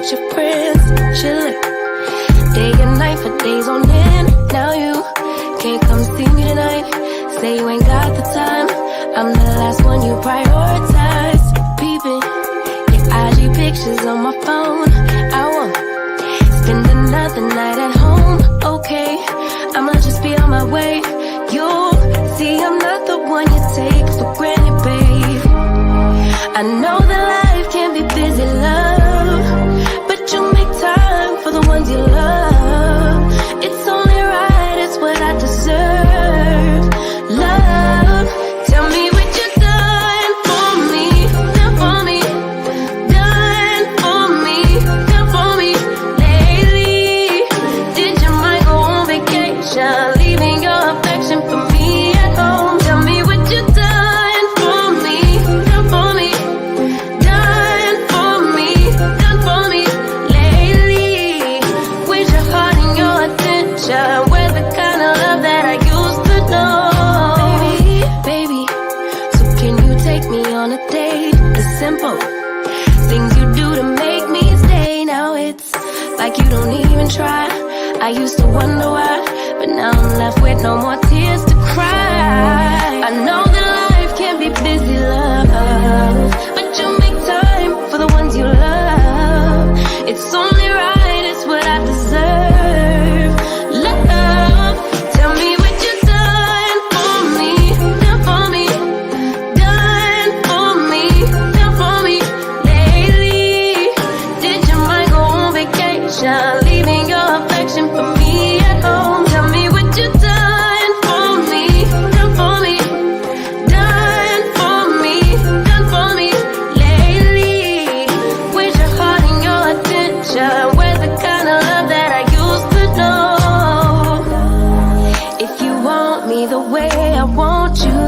with your friends, chillin'. Day and night for days on end. Now you can't come see me tonight. Say you ain't got the time. I'm the last one you prioritize. Peeping your IG pictures on my phone. I won't spend another night at home. Okay, I'ma just be on my way. You'll see I'm not the one you take for granted, babe. I know that life can be busy, love, but you make time for the ones you love. It's only right, it's what I deserve. Love, tell me what you've done for me, done for me, done for me, done for me lately. Did your mind go on vacation, leaving your affection for me at home? Tell me what you've done for me, done for me, done for me, done for me lately. With your heart and your attention, we're the kind of love that I used to know. Baby, so can you take me on a date? The simple things you do to make me stay. Now it's like you don't even try. I used to wonder why, but now I'm left with no more tears to cry. I know that life can be busy, love, but you make time for the ones you love. It's only right, it's what I deserve. Love, tell me what you've done for me, done for me, done for me, done for me lately. Did your mind go on vacation, leaving your affection for me at home? Tell me what you've done for me, done for me, done for me, done for me lately. With your heart and your attention, we're the kind of love that I used to know. If you want me the way I want you,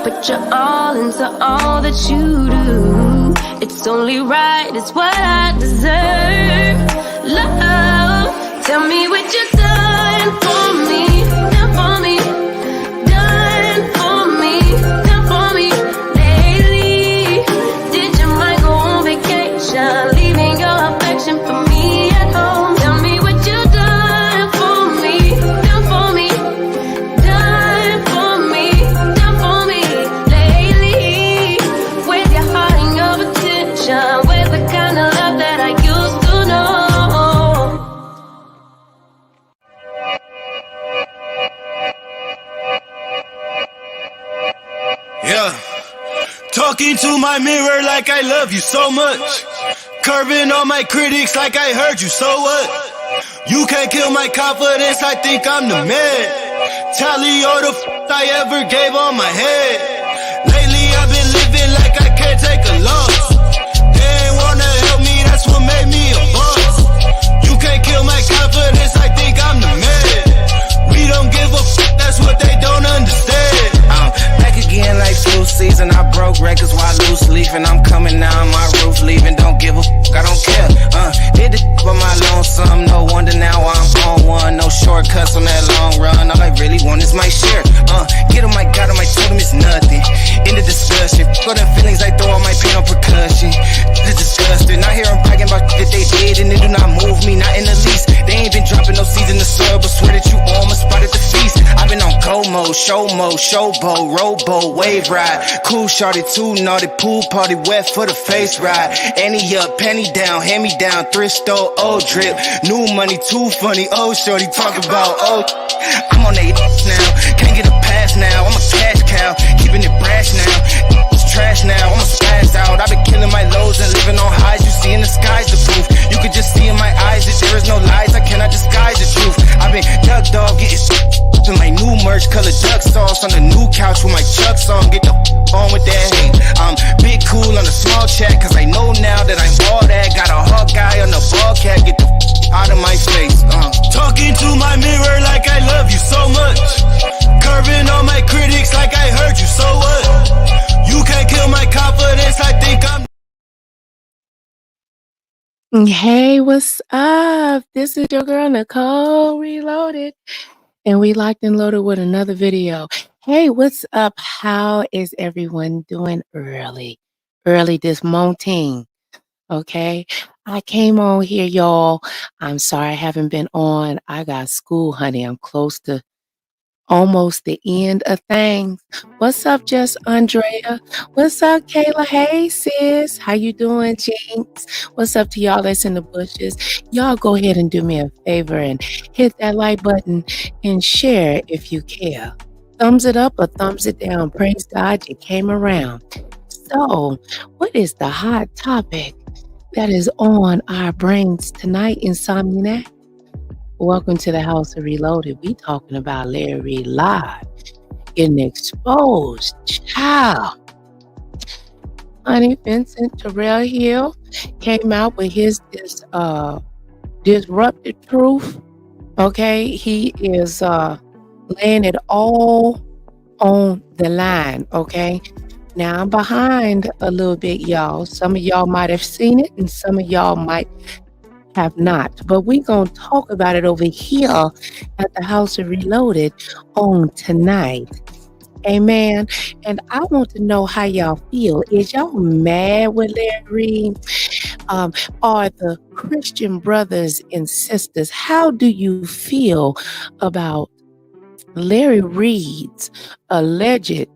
put your all into all that you do. It's only right, it's what I deserve. Love, tell me what you've done for me, done for me, done for me, done for me lately. Did your mind go on vacation, leaving your affection for me at home? Tell me what you've done for me, done for me, done for me, done for me lately. With your heart and your attention, with the kind of love that I used to know. Yeah. Talking to my mirror like I love you so much. Curving on my critics like I heard you, so what? You can't kill my confidence, I think I'm the man. Tally all the I ever gave on my head. Lately I've been living like I can't take a loss. They ain't wanna help me, that's what made me a boss. You can't kill my confidence, I think I'm the man. We don't give a that's what they don't understand. I'm back again like flu season. I broke records while loose leafing. I'm coming down my roof, leaving. Don't give a I don't care. Did the for my lonesome. No wonder now I'm on one. No shortcuts on that long run. All I really want is my share. Get on my God, on my totem is nothing. In the discussion, go them feelings I throw on my pain on percussion. It's disgusting. I hear them bragging about that they did, and it do not move me, not in the least. They ain't been dropping no seeds in the soil, but swear that you almost spotted the feast. I've been on go mode, showboat, rowboat, wave ride. Cool shorty, too naughty, pool party, wet for the face ride. Annie up, penny down, hand me down, thrift store, old drip. New money, too funny, old shorty, talk about, oh. I'm on that now, can't get a pass now, I'm a cash cow, keeping it brash now. It's trash now, I'm a spaz out. I've been killing my lows and living on highs. You see in the sky's the proof. You could just see in my eyes that there is no lies. I cannot disguise the truth. I've been duck dog, getting to my new merch, color duck sauce on the new couch with my chucks on. Get the on with that hate. I'm big cool on the small chat, cause I know now that I'm all that. Got a Hawkeye on the ball cat, get the out of my face. Talking to my mirror like I love you so much. Curving on my critics like I heard you, so what? You can't kill my confidence, I think I'm. Hey, what's up? This is your girl, Nicole Reloaded, and we locked and loaded with another video. Hey, what's up? How is everyone doing early this morning? Okay. I came on here, y'all. I'm sorry I haven't been on. I got school, honey. I'm close to almost the end of things. What's up, Jess Andrea? What's up, Kayla? Hey, sis. How you doing, Jinx? What's up to y'all that's in the bushes? Y'all go ahead and do me a favor and hit that like button and share if you care. Thumbs it up or thumbs it down. Praise God you came around. So, what is the hot topic that is on our brains tonight, Insomniac? Welcome to the House of Reloaded. We talking about Larry Reid live, getting exposed. Child. Honey, Vincent Terrell Hill came out with his disruptive truth. Okay, he is laying it all on the line. Okay, now I'm behind a little bit, y'all. Some of y'all might have seen it, and some of y'all might have not, but we're going to talk about it over here at the House of Reloaded on tonight. Amen. And I want to know how y'all feel. Is y'all mad with Larry Reid? Are the Christian brothers and sisters, how do you feel about Larry Reid's alleged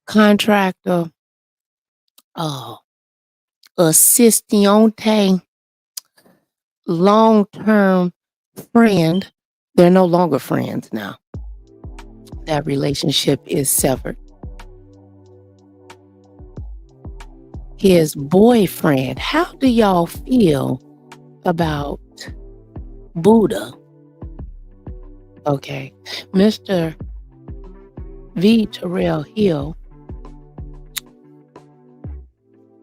contractor assistante long-term friend? They're no longer friends now. That relationship is severed. His boyfriend, how do y'all feel about Buddha? Okay, Mr. V. Terrell Hill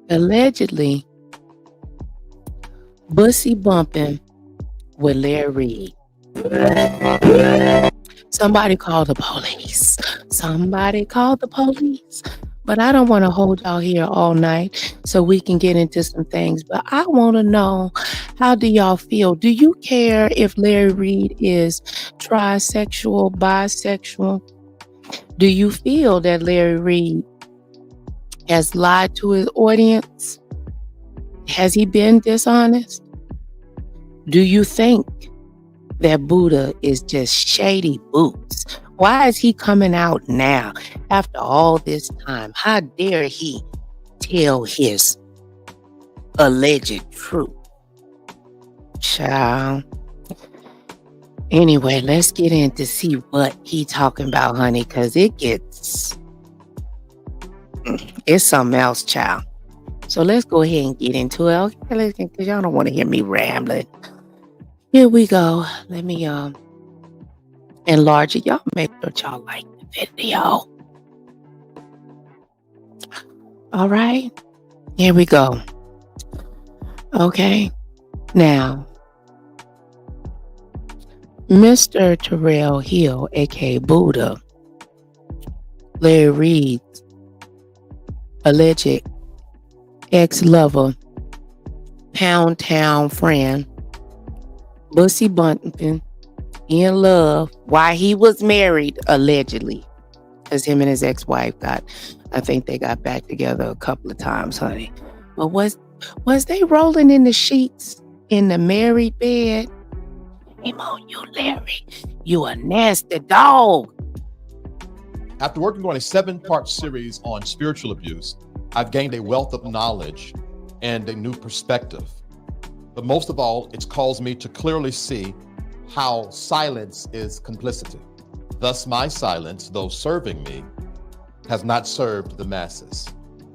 allegedly bussy bumping with Larry Reid. Somebody call the police. Somebody call the police. But I don't want to hold y'all here all night so we can get into some things. But I want to know, how do y'all feel? Do you care if Larry Reid is trisexual, bisexual? Do you feel that Larry Reid has lied to his audience? Has he been dishonest? Do you think that Buddha is just shady boots? Why is he coming out now after all this time? How dare he tell his alleged truth? Child. Anyway, let's get in to see what he talking about, honey, because it's something else, child. So let's go ahead and get into it. Okay, because y'all don't want to hear me rambling. Here we go. Let me enlarge it. Y'all make sure y'all like the video. All right. Here we go. Okay. Now, Mr. Terrell Hill, aka Buddha, Larry Reid's alleged ex-lover, pound town friend, bussy bumping, in love while he was married, allegedly, because him and his ex-wife I think they got back together a couple of times, honey. But was they rolling in the sheets in the married bed? Shame on you, Larry. You a nasty dog. After working on a 7-part series on spiritual abuse, I've gained a wealth of knowledge and a new perspective. But most of all, it's caused me to clearly see how silence is complicity. Thus, my silence, though serving me, has not served the masses.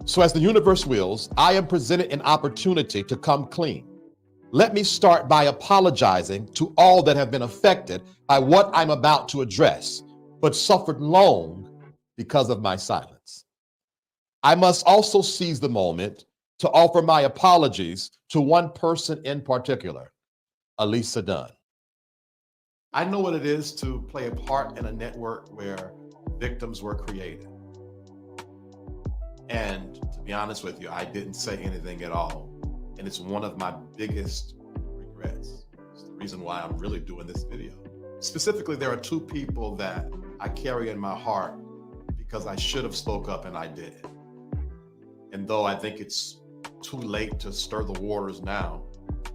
So as the universe wills, I am presented an opportunity to come clean. Let me start by apologizing to all that have been affected by what I'm about to address, but suffered long because of my silence. I must also seize the moment to offer my apologies to one person in particular, Elisa Dunn. I know what it is to play a part in a network where victims were created. And to be honest with you, I didn't say anything at all. And it's one of my biggest regrets. It's the reason why I'm really doing this video. Specifically, there are 2 people that I carry in my heart because I should have spoke up and I didn't. And though I think it's too late to stir the waters now,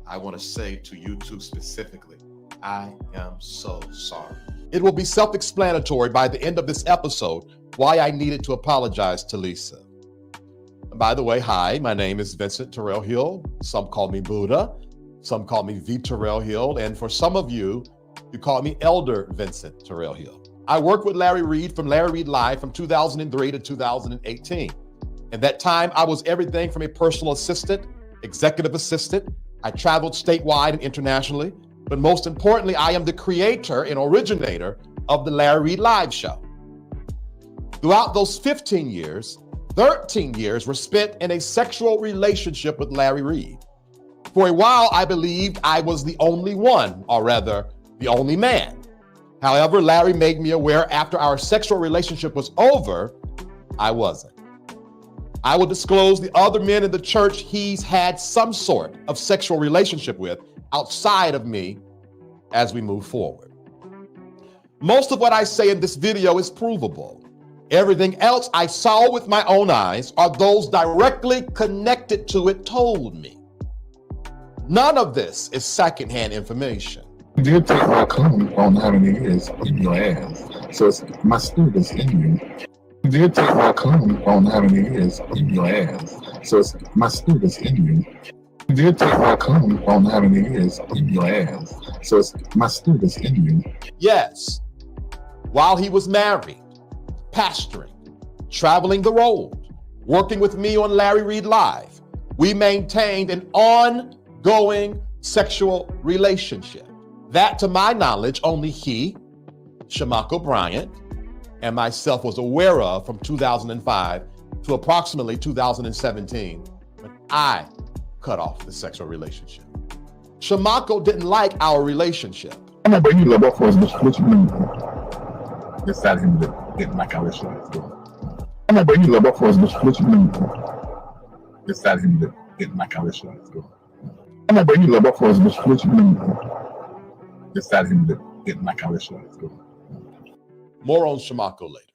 I want to say to YouTube specifically, I am so sorry. It will be self-explanatory by the end of this episode why I needed to apologize to Lisa. By the way, hi, my name is Vincent Terrell Hill. Some call me Buddha, some call me V. Terrell Hill, and for some of you, you call me Elder Vincent Terrell Hill. I worked with Larry Reid from Larry Reid Live from 2003 to 2018. At that time, I was everything from a personal assistant, executive assistant. I traveled statewide and internationally, but most importantly, I am the creator and originator of the Larry Reid Live show. Throughout those 15 years, 13 years were spent in a sexual relationship with Larry Reid. For a while, I believed I was the only one, or rather, the only man. However, Larry made me aware after our sexual relationship was over, I wasn't. I will disclose the other men in the church he's had some sort of sexual relationship with outside of me as we move forward. Most of what I say in this video is provable. Everything else I saw with my own eyes or those directly connected to it told me. None of this is secondhand information. You did take my cum on how many years in your ass, so it's, my spirit is in you. You did take my cum on how many years in your ass, so it's, my spirit is in you. You did take my cum on how many years in your ass, so it's, my spirit is in you. Yes, while he was married, pastoring, traveling the road, working with me on Larry Reid Live, we maintained an ongoing sexual relationship. That, to my knowledge, only he, Shamako Bryant, and myself was aware of from 2005 to approximately 2017 when I cut off the sexual relationship. Shamako didn't like our relationship. I'm not bringing love for us, but what you mean? Decide him didn't like our relationship. I'm not bringing love for us, but what you mean? Decide him didn't like our relationship. I'm not bringing love for us, but what you mean? Decide him didn't like our relationship. More on Shamako later.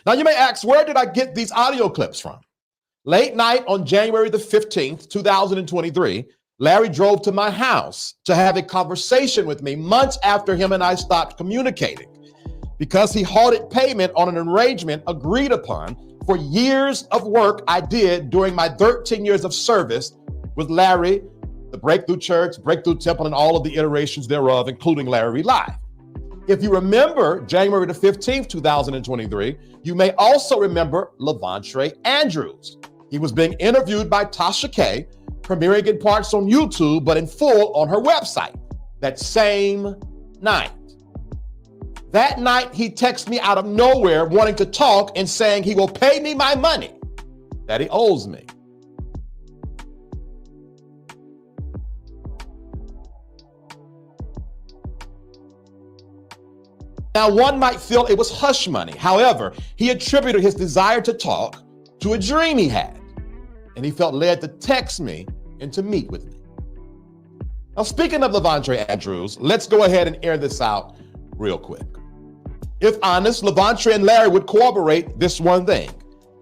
Now you may ask, where did I get these audio clips from? Late night on January the 15th, 2023, Larry drove to my house to have a conversation with me months after him and I stopped communicating because he halted payment on an arrangement agreed upon for years of work I did during my 13 years of service with Larry, the Breakthrough Church, Breakthrough Temple, and all of the iterations thereof, including Larry Reid Live. If you remember January the 15th, 2023, you may also remember Levantre Andrews. He was being interviewed by Tasha K, premiering in parts on YouTube, but in full on her website that same night. That night, he texted me out of nowhere wanting to talk and saying he will pay me my money that he owes me. Now, one might feel it was hush money. However, he attributed his desire to talk to a dream he had, and he felt led to text me and to meet with me. Now, speaking of Levantre Andrews, let's go ahead and air this out real quick. If honest, Levantre and Larry would corroborate this one thing.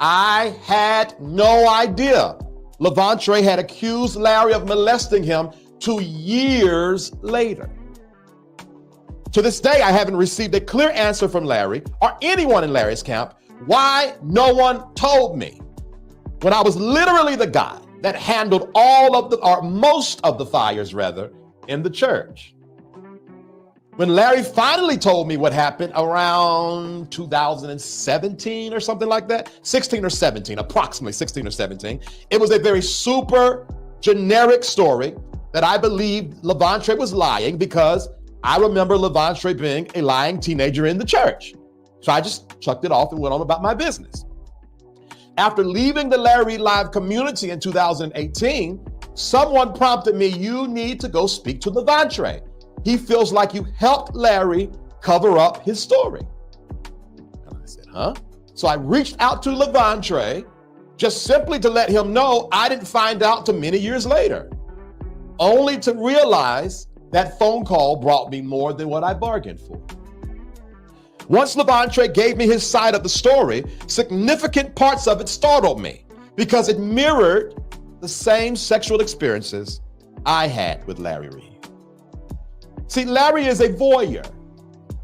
I had no idea Levantre had accused Larry of molesting him 2 years later. To this day, I haven't received a clear answer from Larry or anyone in Larry's camp why no one told me when I was literally the guy that handled all of the, or most of the fires rather, in the church. When Larry finally told me what happened around 2017 or something like that, 16 or 17, approximately 16 or 17, it was a very super generic story that I believed Levantre was lying because I remember Levantre being a lying teenager in the church. So I just chucked it off and went on about my business. After leaving the Larry Reid Live community in 2018, someone prompted me, you need to go speak to Levantre. He feels like you helped Larry cover up his story. And I said, huh? So I reached out to Levantre just simply to let him know I didn't find out till many years later, only to realize that phone call brought me more than what I bargained for. Once Levantre gave me his side of the story, significant parts of it startled me because it mirrored the same sexual experiences I had with Larry Reid. See, Larry is a voyeur.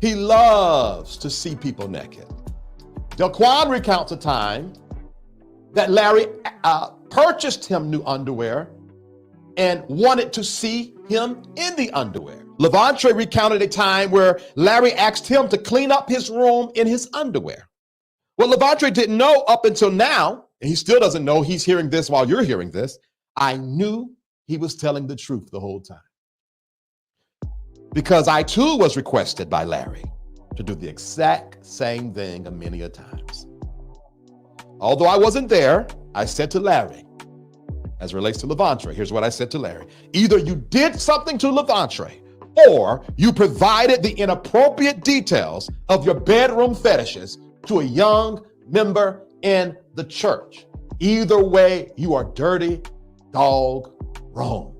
He loves to see people naked. Delquan recounts a time that Larry purchased him new underwear and wanted to see him in the underwear. Levantre recounted a time where Larry asked him to clean up his room in his underwear. What Levantre didn't know up until now, and he still doesn't know, he's hearing this while you're hearing this, I knew he was telling the truth the whole time. Because I too was requested by Larry to do the exact same thing many a times. Although I wasn't there, I said to Larry, as it relates to Levantre, here's what I said to Larry. Either you did something to Levantre or you provided the inappropriate details of your bedroom fetishes to a young member in the church. Either way, you are dirty, dog, wrong.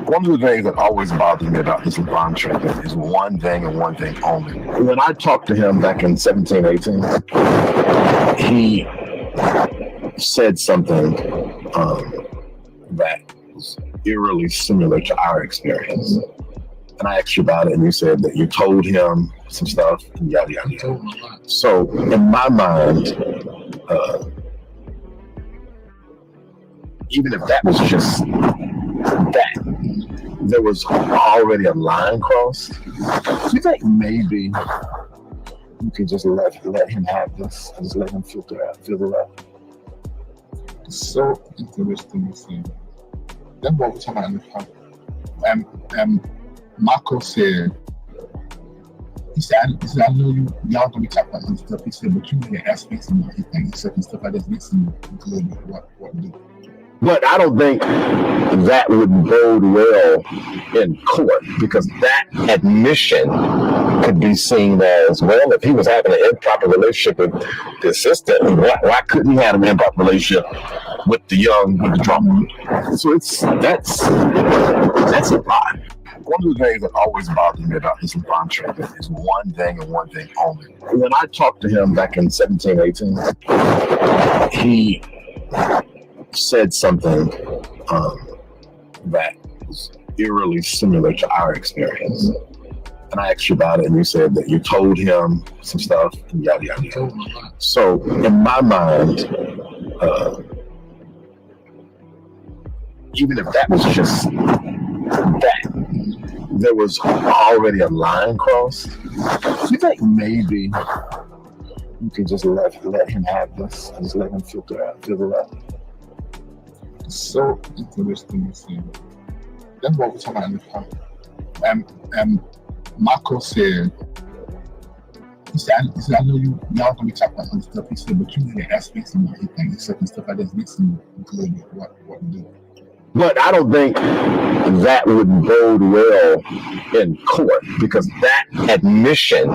One of the things that always bothered me about this Levantre is one thing and one thing only. When I talked to him back in 17, 18, he said something that was eerily similar to our experience. And I asked you about it, and you said that you told him some stuff, and yada, yada, yada. So in my mind, even if that was just that, there was already a line crossed. Do you think maybe you could just let him have this and just let him filter out? It's so interesting to see. Then what we're talking about in the past, Marco said, I know y'all gonna be talking about some stuff. He said, but you need to ask me some more. He thinks certain stuff like this makes him good with what to do. But I don't think that would bode well in court, because that admission could be seen as, well, if he was having an improper relationship with the assistant, why couldn't he have an improper relationship with the drummer? So that's a lot. One of the things that always bothered me about this Levantre is one thing and one thing only. When I talked to him back in 17, 18, he said something that was eerily similar to our experience. And I asked you about it, and you said that you told him some stuff, and yada, yada, yada. So in my mind, even if that was just that, there was already a line crossed. Do you think maybe you could just let him have this and just let him filter out? It's so interesting to see. Then what we're talking about in the past, Marco said, I know y'all gonna be talking about some stuff. He said, but you need to ask me some more. He thinks certain stuff like this makes him good with what to do. But I don't think that would bode well in court, because that admission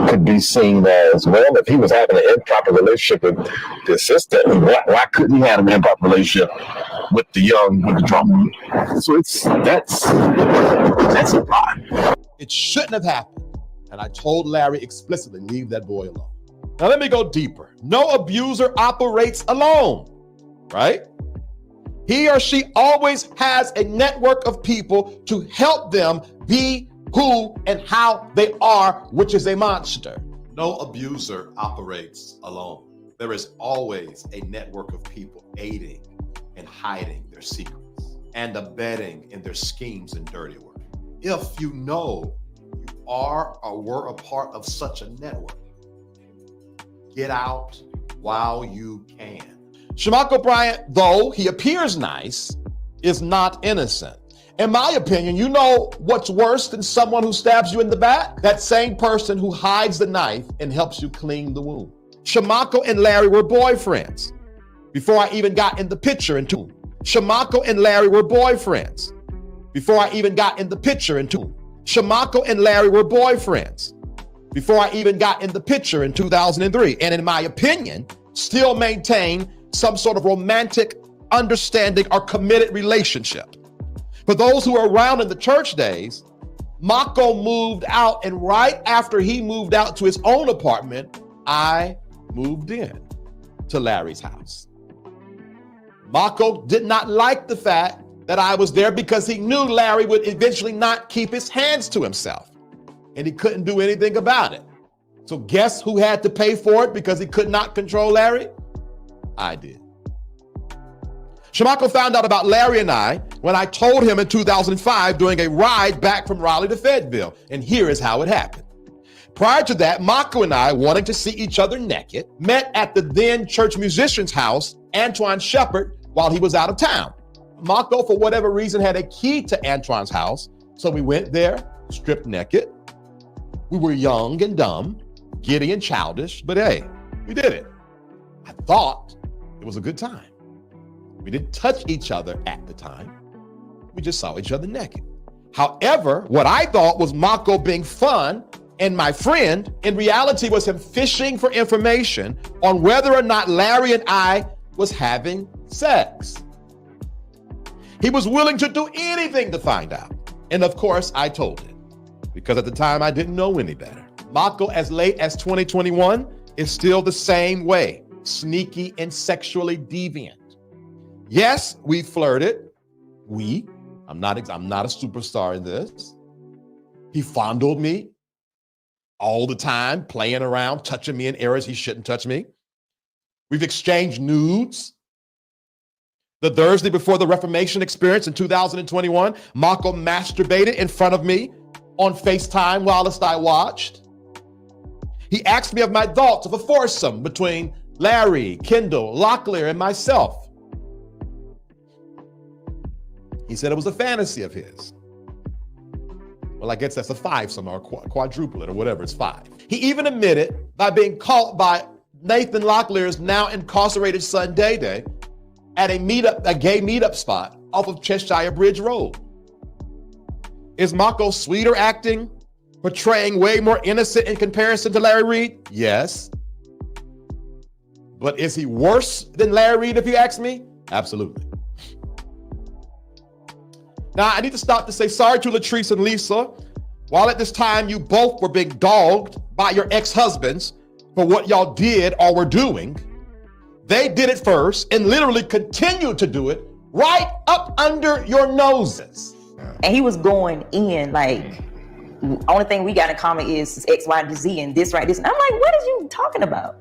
could be seen as, well, if he was having an improper relationship with the assistant, why couldn't he have an improper relationship with the drummer? So that's a lot. It shouldn't have happened. And I told Larry explicitly, leave that boy alone. Now let me go deeper. No abuser operates alone, right? He or she always has a network of people to help them be who and how they are, which is a monster. No abuser operates alone. There is always a network of people aiding and hiding their secrets and abetting in their schemes and dirty work. If you know you are or were a part of such a network, get out while you can. Shamako Bryant, though he appears nice, is not innocent. In my opinion, you know what's worse than someone who stabs you in the back? That same person who hides the knife and helps you clean the wound. Shamako and Larry were boyfriends before I even got in the picture in two. Shamako and Larry were boyfriends before I even got in the picture in two. Shamako and Larry were boyfriends before I even got in the picture in 2003. And in my opinion, still maintain some sort of romantic understanding or committed relationship. For those who were around in the church days, Mako moved out, and right after he moved out to his own apartment, I moved in to Larry's house. Marco did not like the fact that I was there because he knew Larry would eventually not keep his hands to himself, and he couldn't do anything about it. So guess who had to pay for it because he could not control Larry? I did. Shamako found out about Larry and I when I told him in 2005 during a ride back from Raleigh to Fayetteville, and here is how it happened. Prior to that, Mako and I, wanting to see each other naked, met at the then church musician's house, Antoine Shepard, while he was out of town. Mako, for whatever reason, had a key to Antoine's house, so we went there, stripped naked. We were young and dumb, giddy and childish, but hey, we did it. I thought it was a good time. We didn't touch each other at the time. We just saw each other naked. However, what I thought was Mako being fun and my friend, in reality was him fishing for information on whether or not Larry and I was having sex. He was willing to do anything to find out. And of course, I told him, because at the time I didn't know any better. Mako, as late as 2021, is still the same way, sneaky and sexually deviant. Yes, we flirted. I'm not a superstar in this. He fondled me all the time, playing around, touching me in areas he shouldn't touch me. We've exchanged nudes. The Thursday before the Reformation experience in 2021, Mako masturbated in front of me on FaceTime whilst I watched. He asked me of my thoughts of a foursome between Larry, Kendall, Locklear, and myself. He said it was a fantasy of his. Well, I guess that's a fivesome or quadruplet or whatever, it's five. He even admitted by being caught by Nathan Locklear's now incarcerated son, Day Day, at a gay meetup spot off of Cheshire Bridge Road. Is Mako sweeter acting, portraying way more innocent in comparison to Larry Reid? Yes. But is he worse than Larry Reid, if you ask me? Absolutely. Now, I need to stop to say sorry to Latrice and Lisa. While at this time you both were being dogged by your ex-husbands for what y'all did or were doing, they did it first and literally continued to do it right up under your noses. And he was going in like, only thing we got in common is X, Y, Z, and this, right, this. And I'm like, what is you talking about?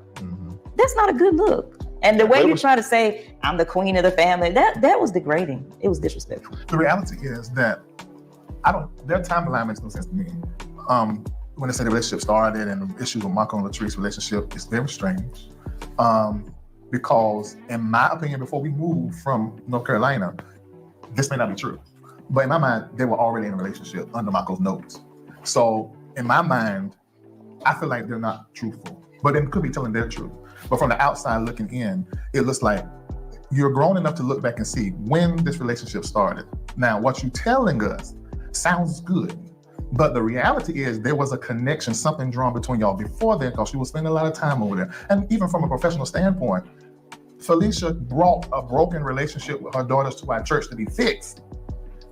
That's not a good look. And the way you try to say, I'm the queen of the family, that was degrading. It was disrespectful. The reality is that their timeline makes no sense to me. When they say the relationship started and the issues with Mako and Latrice's relationship is very strange. Because in my opinion, before we moved from North Carolina, this may not be true, but in my mind, they were already in a relationship under Mako's nose. So in my mind, I feel like they're not truthful, but they could be telling their truth. But from the outside looking in, it looks like you're grown enough to look back and see when this relationship started. Now, what you're telling us sounds good, but the reality is there was a connection, something drawn between y'all before then, because she was spending a lot of time over there. And even from a professional standpoint, Felicia brought a broken relationship with her daughters to our church to be fixed.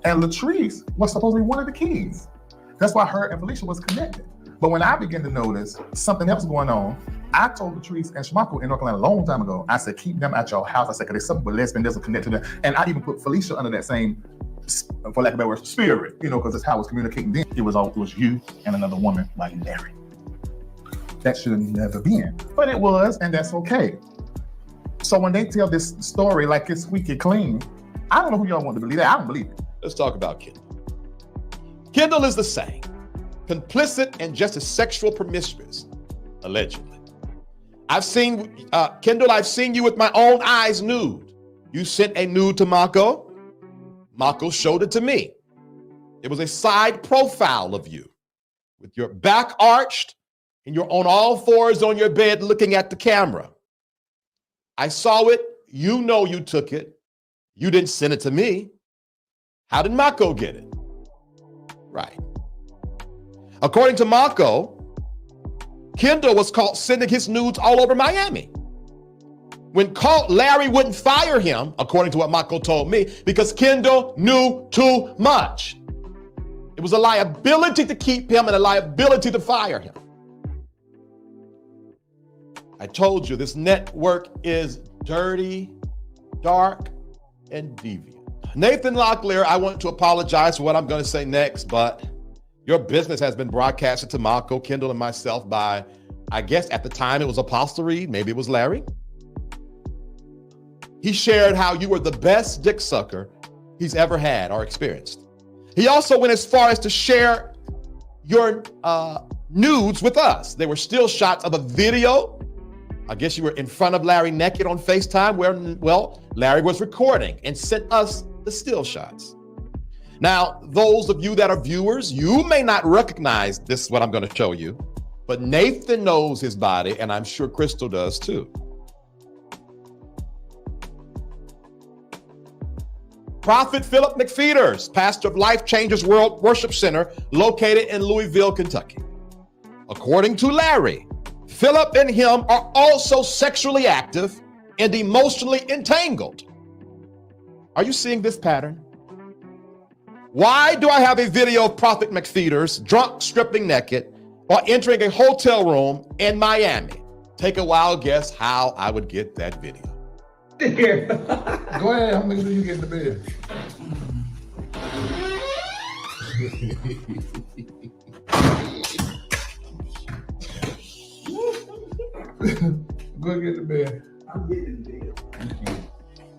And Latrice was supposed to be one of the keys. That's why her and Felicia was connected. But when I began to notice something else going on, I told Latrice and Shamako in North Carolina a long time ago, I said, keep them at your house. I said, because there's something with lesbian, there's a connection there. And I even put Felicia under that same, for lack of a better word, spirit, because that's how I was communicating then. It was you and another woman like Larry. That should have never been. But it was, and that's okay. So when they tell this story like it's squeaky clean, I don't know who y'all want to believe that. I don't believe it. Let's talk about Kendall. Kendall is the same, complicit and just as sexual promiscuous, allegedly. I've seen, Kendall, I've seen you with my own eyes nude. You sent a nude to Mako. Mako showed it to me. It was a side profile of you with your back arched and you're on all fours on your bed looking at the camera. I saw it. You know you took it. You didn't send it to me. How did Mako get it? Right. According to Mako, Kendall was caught sending his nudes all over Miami. When caught, Larry wouldn't fire him, according to what Mako told me, because Kendall knew too much. It was a liability to keep him and a liability to fire him. I told you this network is dirty, dark, and deviant. Nathan Locklear, I want to apologize for what I'm going to say next, but your business has been broadcasted to Marco, Kendall, and myself by, I guess at the time it was Apostle Reid, maybe it was Larry. He shared how you were the best dick sucker he's ever had or experienced. He also went as far as to share your nudes with us. They were still shots of a video. I guess you were in front of Larry naked on FaceTime where, well, Larry was recording and sent us the still shots. Now, those of you that are viewers, you may not recognize this, what I'm going to show you, but Nathan knows his body, and I'm sure Crystal does too. Prophet Philip McFeeters, pastor of Life Changers World Worship Center, located in Louisville, Kentucky. According to Larry, Philip and him are also sexually active and emotionally entangled. Are you seeing this pattern? Why do I have a video of Prophet McFeeters drunk, stripping naked, while entering a hotel room in Miami? Take a wild guess how I would get that video. Here. Go ahead, how many do you get in the bed? Go ahead, get in the bed. I'm getting in the bed.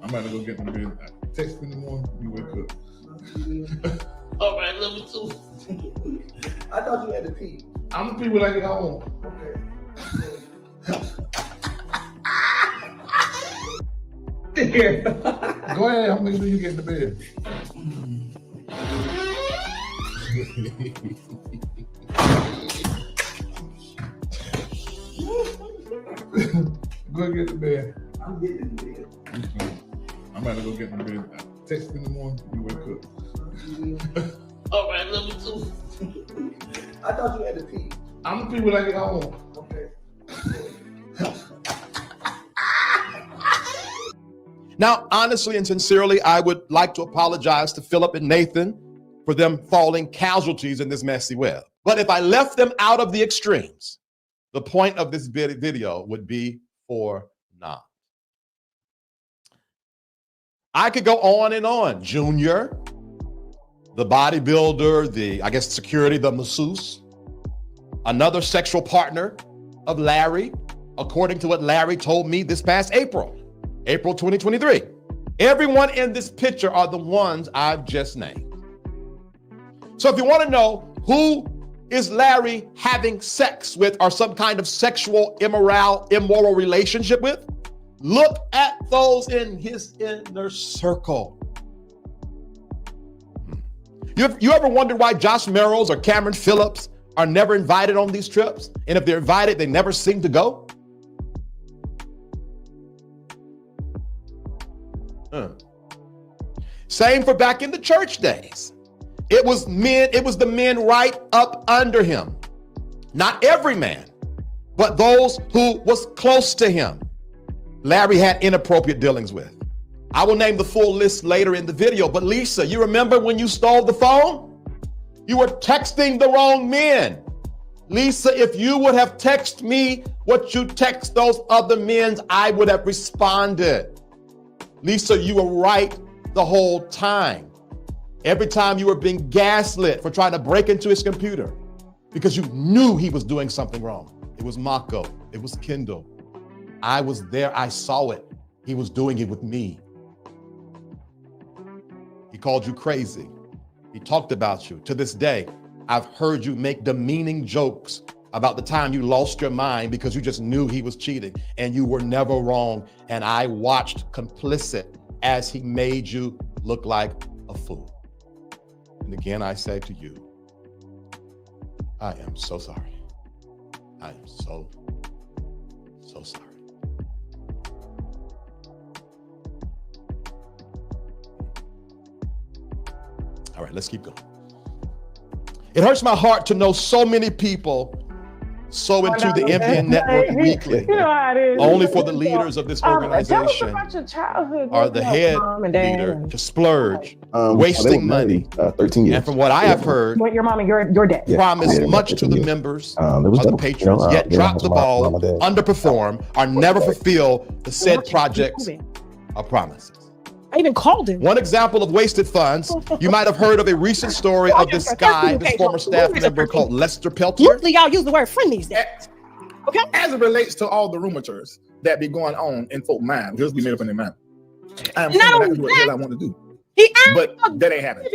I'm about to go get in the bed. Text me in the morning, you wake up. All right, number 2. I thought you had to pee. I'm gonna pee when I get home. Okay. Here. Go ahead, how many do you get in the bed? Go ahead, get in the bed. I'm getting in the bed. I'm about to go get in the bed. Text me in the morning, you wake up. All right, number 2. I thought you had to pee. I'm gonna pee when I get home. Okay. Now, honestly and sincerely, I would like to apologize to Philip and Nathan for them falling casualties in this messy web. But if I left them out of the extremes, the point of this video would be for naught. I could go on and on. Junior, the bodybuilder, I guess security, the masseuse, another sexual partner of Larry, according to what Larry told me this past April 2023. Everyone in this picture are the ones I've just named. So if you want to know who is Larry having sex with or some kind of sexual immoral relationship with, look at those in his inner circle. You ever wondered why Josh Merrills or Cameron Phillips are never invited on these trips? And if they're invited, they never seem to go? Same for back in the church days. It was the men right up under him. Not every man, but those who was close to him, Larry had inappropriate dealings with. I will name the full list later in the video, but Lisa, you remember when you stole the phone? You were texting the wrong men. Lisa, if you would have texted me what you text those other men, I would have responded. Lisa, you were right the whole time. Every time you were being gaslit for trying to break into his computer because you knew he was doing something wrong. It was Mako, it was Kendall. I was there, I saw it. He was doing it with me. He called you crazy. He talked about you. To this day, I've heard you make demeaning jokes about the time you lost your mind because you just knew he was cheating and you were never wrong. And I watched complicit as he made you look like a fool. And again, I say to you, I am so sorry. I am so sorry. All right, let's keep going. It hurts my heart to know so many people so into the MBN Network weekly, You know how it is. only for the leaders of this Tell us organization about your childhood. are the head Mom and dad. leader to splurge, They were wasting money, married, 13 years. and from what I have heard, What, your mom and your dad? Yeah. promise Yeah, much to 13 the years. members It was of the dope, patrons, yet yeah, drop the my ball, mom and dad. underperform, or never fulfill the said projects or promises. I even called him. One example of wasted funds, you might have heard of a recent story of this guy, this former staff member called Lester Peltier. Usually y'all use the word friend these days. Okay. As it relates to all the rumors that be going on in folk mind, just be made up in their mind. I'm Not only what the hell I want to do. But that ain't happening.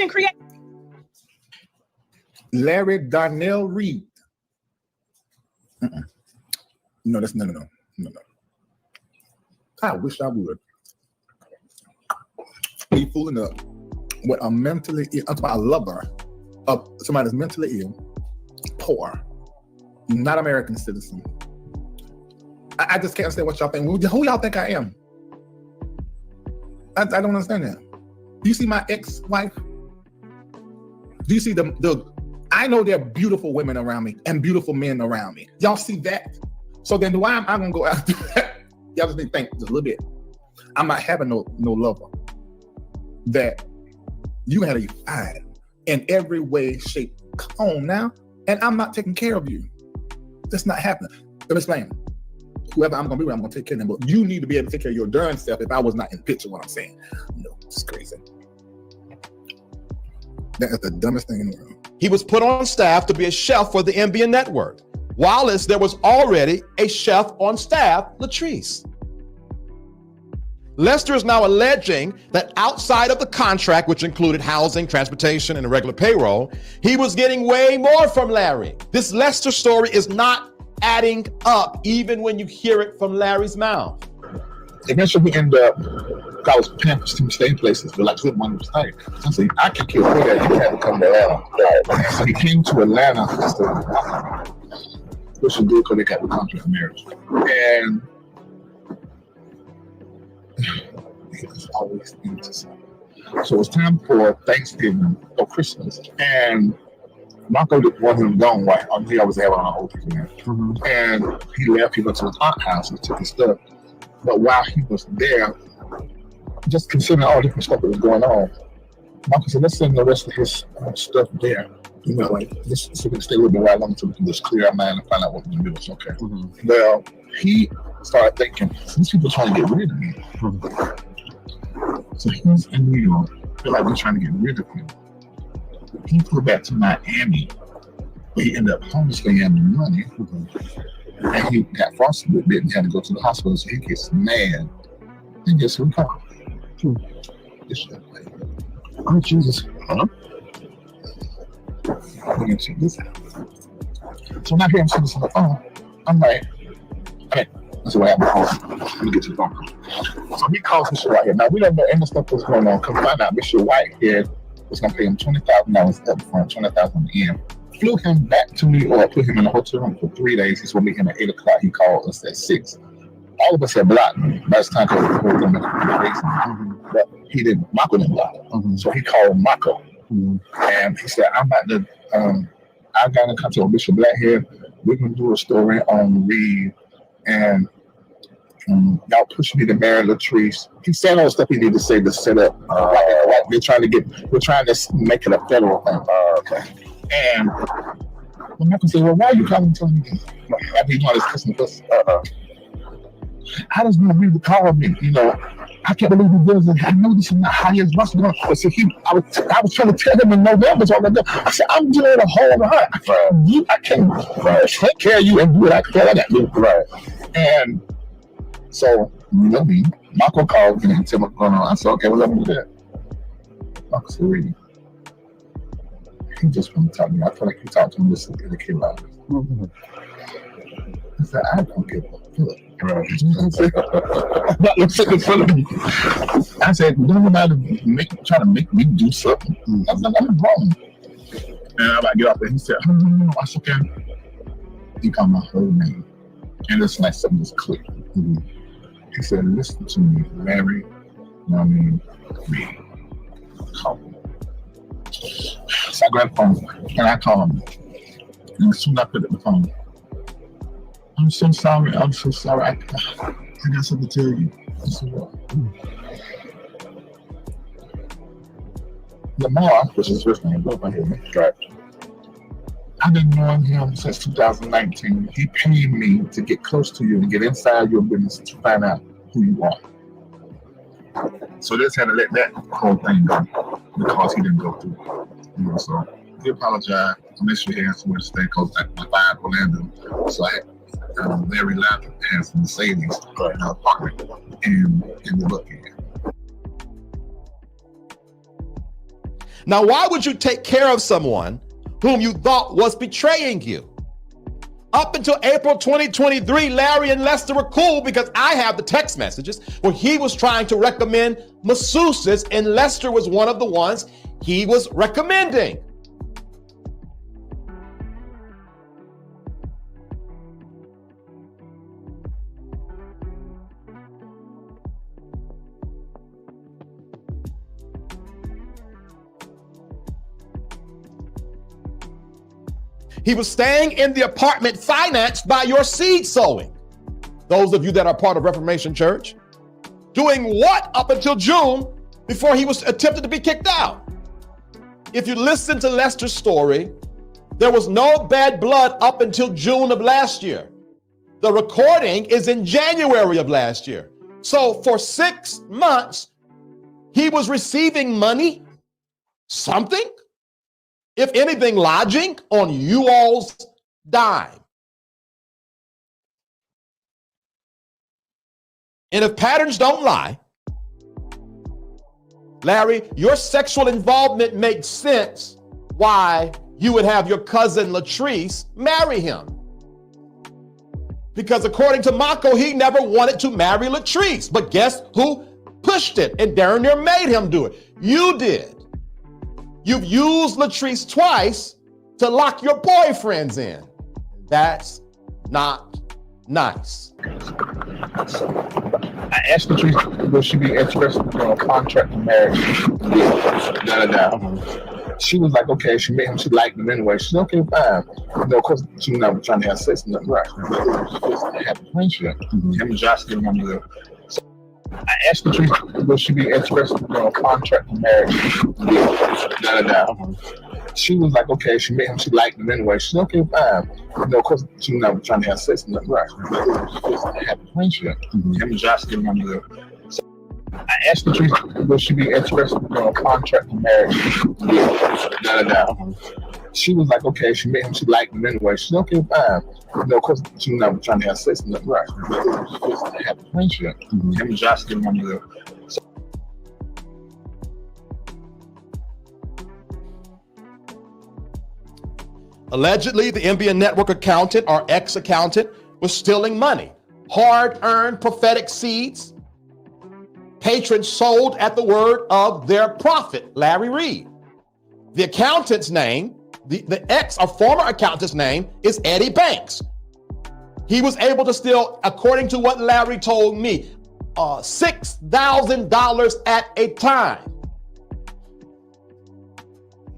Larry Darnell Reid. No, that's no. I wish I would. Be fooling up with a mentally ill, a lover of somebody that's mentally ill, poor, not American citizen. I just can't understand what y'all think. Who y'all think I am? I don't understand that. Do you see my ex-wife? Do you see the I know there are beautiful women around me and beautiful men around me. Y'all see that? So then why am I gonna go after that? Y'all just need to think just a little bit. I'm not having no lover that you gotta find in every way, shape. Come on now. And I'm not taking care of you. That's not happening. Let me explain. Whoever I'm gonna be with, I'm gonna take care of them. But you need to be able to take care of your darn self if I was not in the picture, what I'm saying. No, it's crazy. That is the dumbest thing in the world. He was put on staff to be a chef for the NBN network. Whilst there was already a chef on staff, Latrice. Lester is now alleging that outside of the contract, which included housing, transportation, and a regular payroll, he was getting way more from Larry. This Lester story is not adding up, even when you hear it from Larry's mouth. Eventually we end up, I was paying for some stay places, but like one was staying. I said, I can kill for that. You had to come to Atlanta. So he came to Atlanta, which was good because they got the contract of marriage. And it's always into something. So it was time for Thanksgiving or Christmas. And Marco wanted him gone, right? He always had on old people there. And he left, he went to his aunt's house and took his stuff. But while he was there, just considering all different stuff that was going on, Marco said, let's send the rest of his stuff there. You know, like, just so we can stay a little bit while longer so we can just clear our mind and find out what we're going to do. Okay. Well, he started thinking, these people are trying to get rid of me. So he's in New York, feel like we're trying to get rid of him. He flew back to Miami, where he ended up homeless for having money. And he got frostbite and had to go to the hospital, so he gets mad. And guess who he called? Oh, Jesus. Huh? We're going to check this out. So now here I'm sitting on the phone. I'm like, okay, that's what happened. Let me get to the phone. So he calls this shit right here. Now, we don't know any stuff that's going on. Come find out Mr. Whitehead was going to pay him $20,000 up front, $20,000 at the end. Flew him back to New York, put him in a hotel room for 3 days. He's going to meet him at 8 o'clock. He called us at 6. All of us had blocked me. By this time, but he didn't. Marco didn't block him. So he called Marco. And he said, I'm about to, I got in contact with Bishop Blackhead. We're going to do a story on Reid. And y'all push me to marry Latrice. He said all the stuff he needed to say to set up. We're trying to make it a federal thing. Okay. And Michael said, well, why are you calling telling me this? After he wanted his Christmas, how does one read the call me? You know, I can't believe he does it. I know this is not how he's supposed to go. But so I was trying to tell him in November, so I said, I'm doing a whole lot. I can't take care of you and do what I can got to do. Right. And so, you know me, Michael called me and tell me what's going on. I said, okay, well, let me do that. Michael said, Reid. He just want to talk to me. I feel like he talked to him just to get a kid out. I said, I don't give a fuck. I said, don't nobody try to make me do something. I said, I'm wrong. And I'm about to get off there. He said, no, that's okay. He called my whole name. And it's like something was clear. He said, listen to me, Larry. Reid. Call me. So I grabbed the phone and I called him. And as soon as I put it in the phone, I'm so sorry. I got something to tell you. I said, what? Lamar, which is his first name, right? I've been knowing him since 2019. He paid me to get close to you and get inside your business to find out who you are. So they just had to let that whole thing go because he didn't go through it. So he apologized. I made sure he had somewhere to stay because I fired Orlando. So I had Larry Lather had some savings in our apartment in the booking. Now, why would you take care of someone whom you thought was betraying you? Up until April 2023, Larry and Lester were cool because I have the text messages where he was trying to recommend masseuses and Lester was one of the ones he was recommending. He was staying in the apartment financed by your seed sowing. Those of you that are part of Reformation Church, doing what up until June before he was attempted to be kicked out? If you listen to Lester's story, there was no bad blood up until June of last year. The recording is in January of last year. So for 6 months, he was receiving money, something, if anything, lodging on you all's dime. And if patterns don't lie, Larry, your sexual involvement makes sense why you would have your cousin Latrice marry him. Because according to Mako, he never wanted to marry Latrice. But guess who pushed it and darn near made him do it? You did. You've used Latrice twice to lock your boyfriends in. That's not nice. I asked Latrice, will she be interested in a contract of marriage? She was like, okay, she met him, she liked him anyway. She's okay, fine. Of course, she was never trying to have sex and nothing, right? They had a friendship. Him and Josh getting on the. I asked Latrice, will she be interested in a contract of marriage? She was like, okay, she met him, she liked him anyway. She's okay, fine. Of course, she was never trying to have sex and nothing, right? They had a friendship. Him and Josh getting on the. I asked Latrice, will she be interested in a contract of marriage? She was like, okay, she met him, she liked him anyway. She's okay, fine. Of course, she was never trying to have sex and nothing, right? They had a friendship. Him and Josh getting on the. Allegedly, the NBN network accountant or ex-accountant was stealing money, hard-earned prophetic seeds. Patrons sold at the word of their prophet, Larry Reid. The accountant's name, the ex or former accountant's name is Eddie Banks. He was able to steal, according to what Larry told me, $6,000 at a time.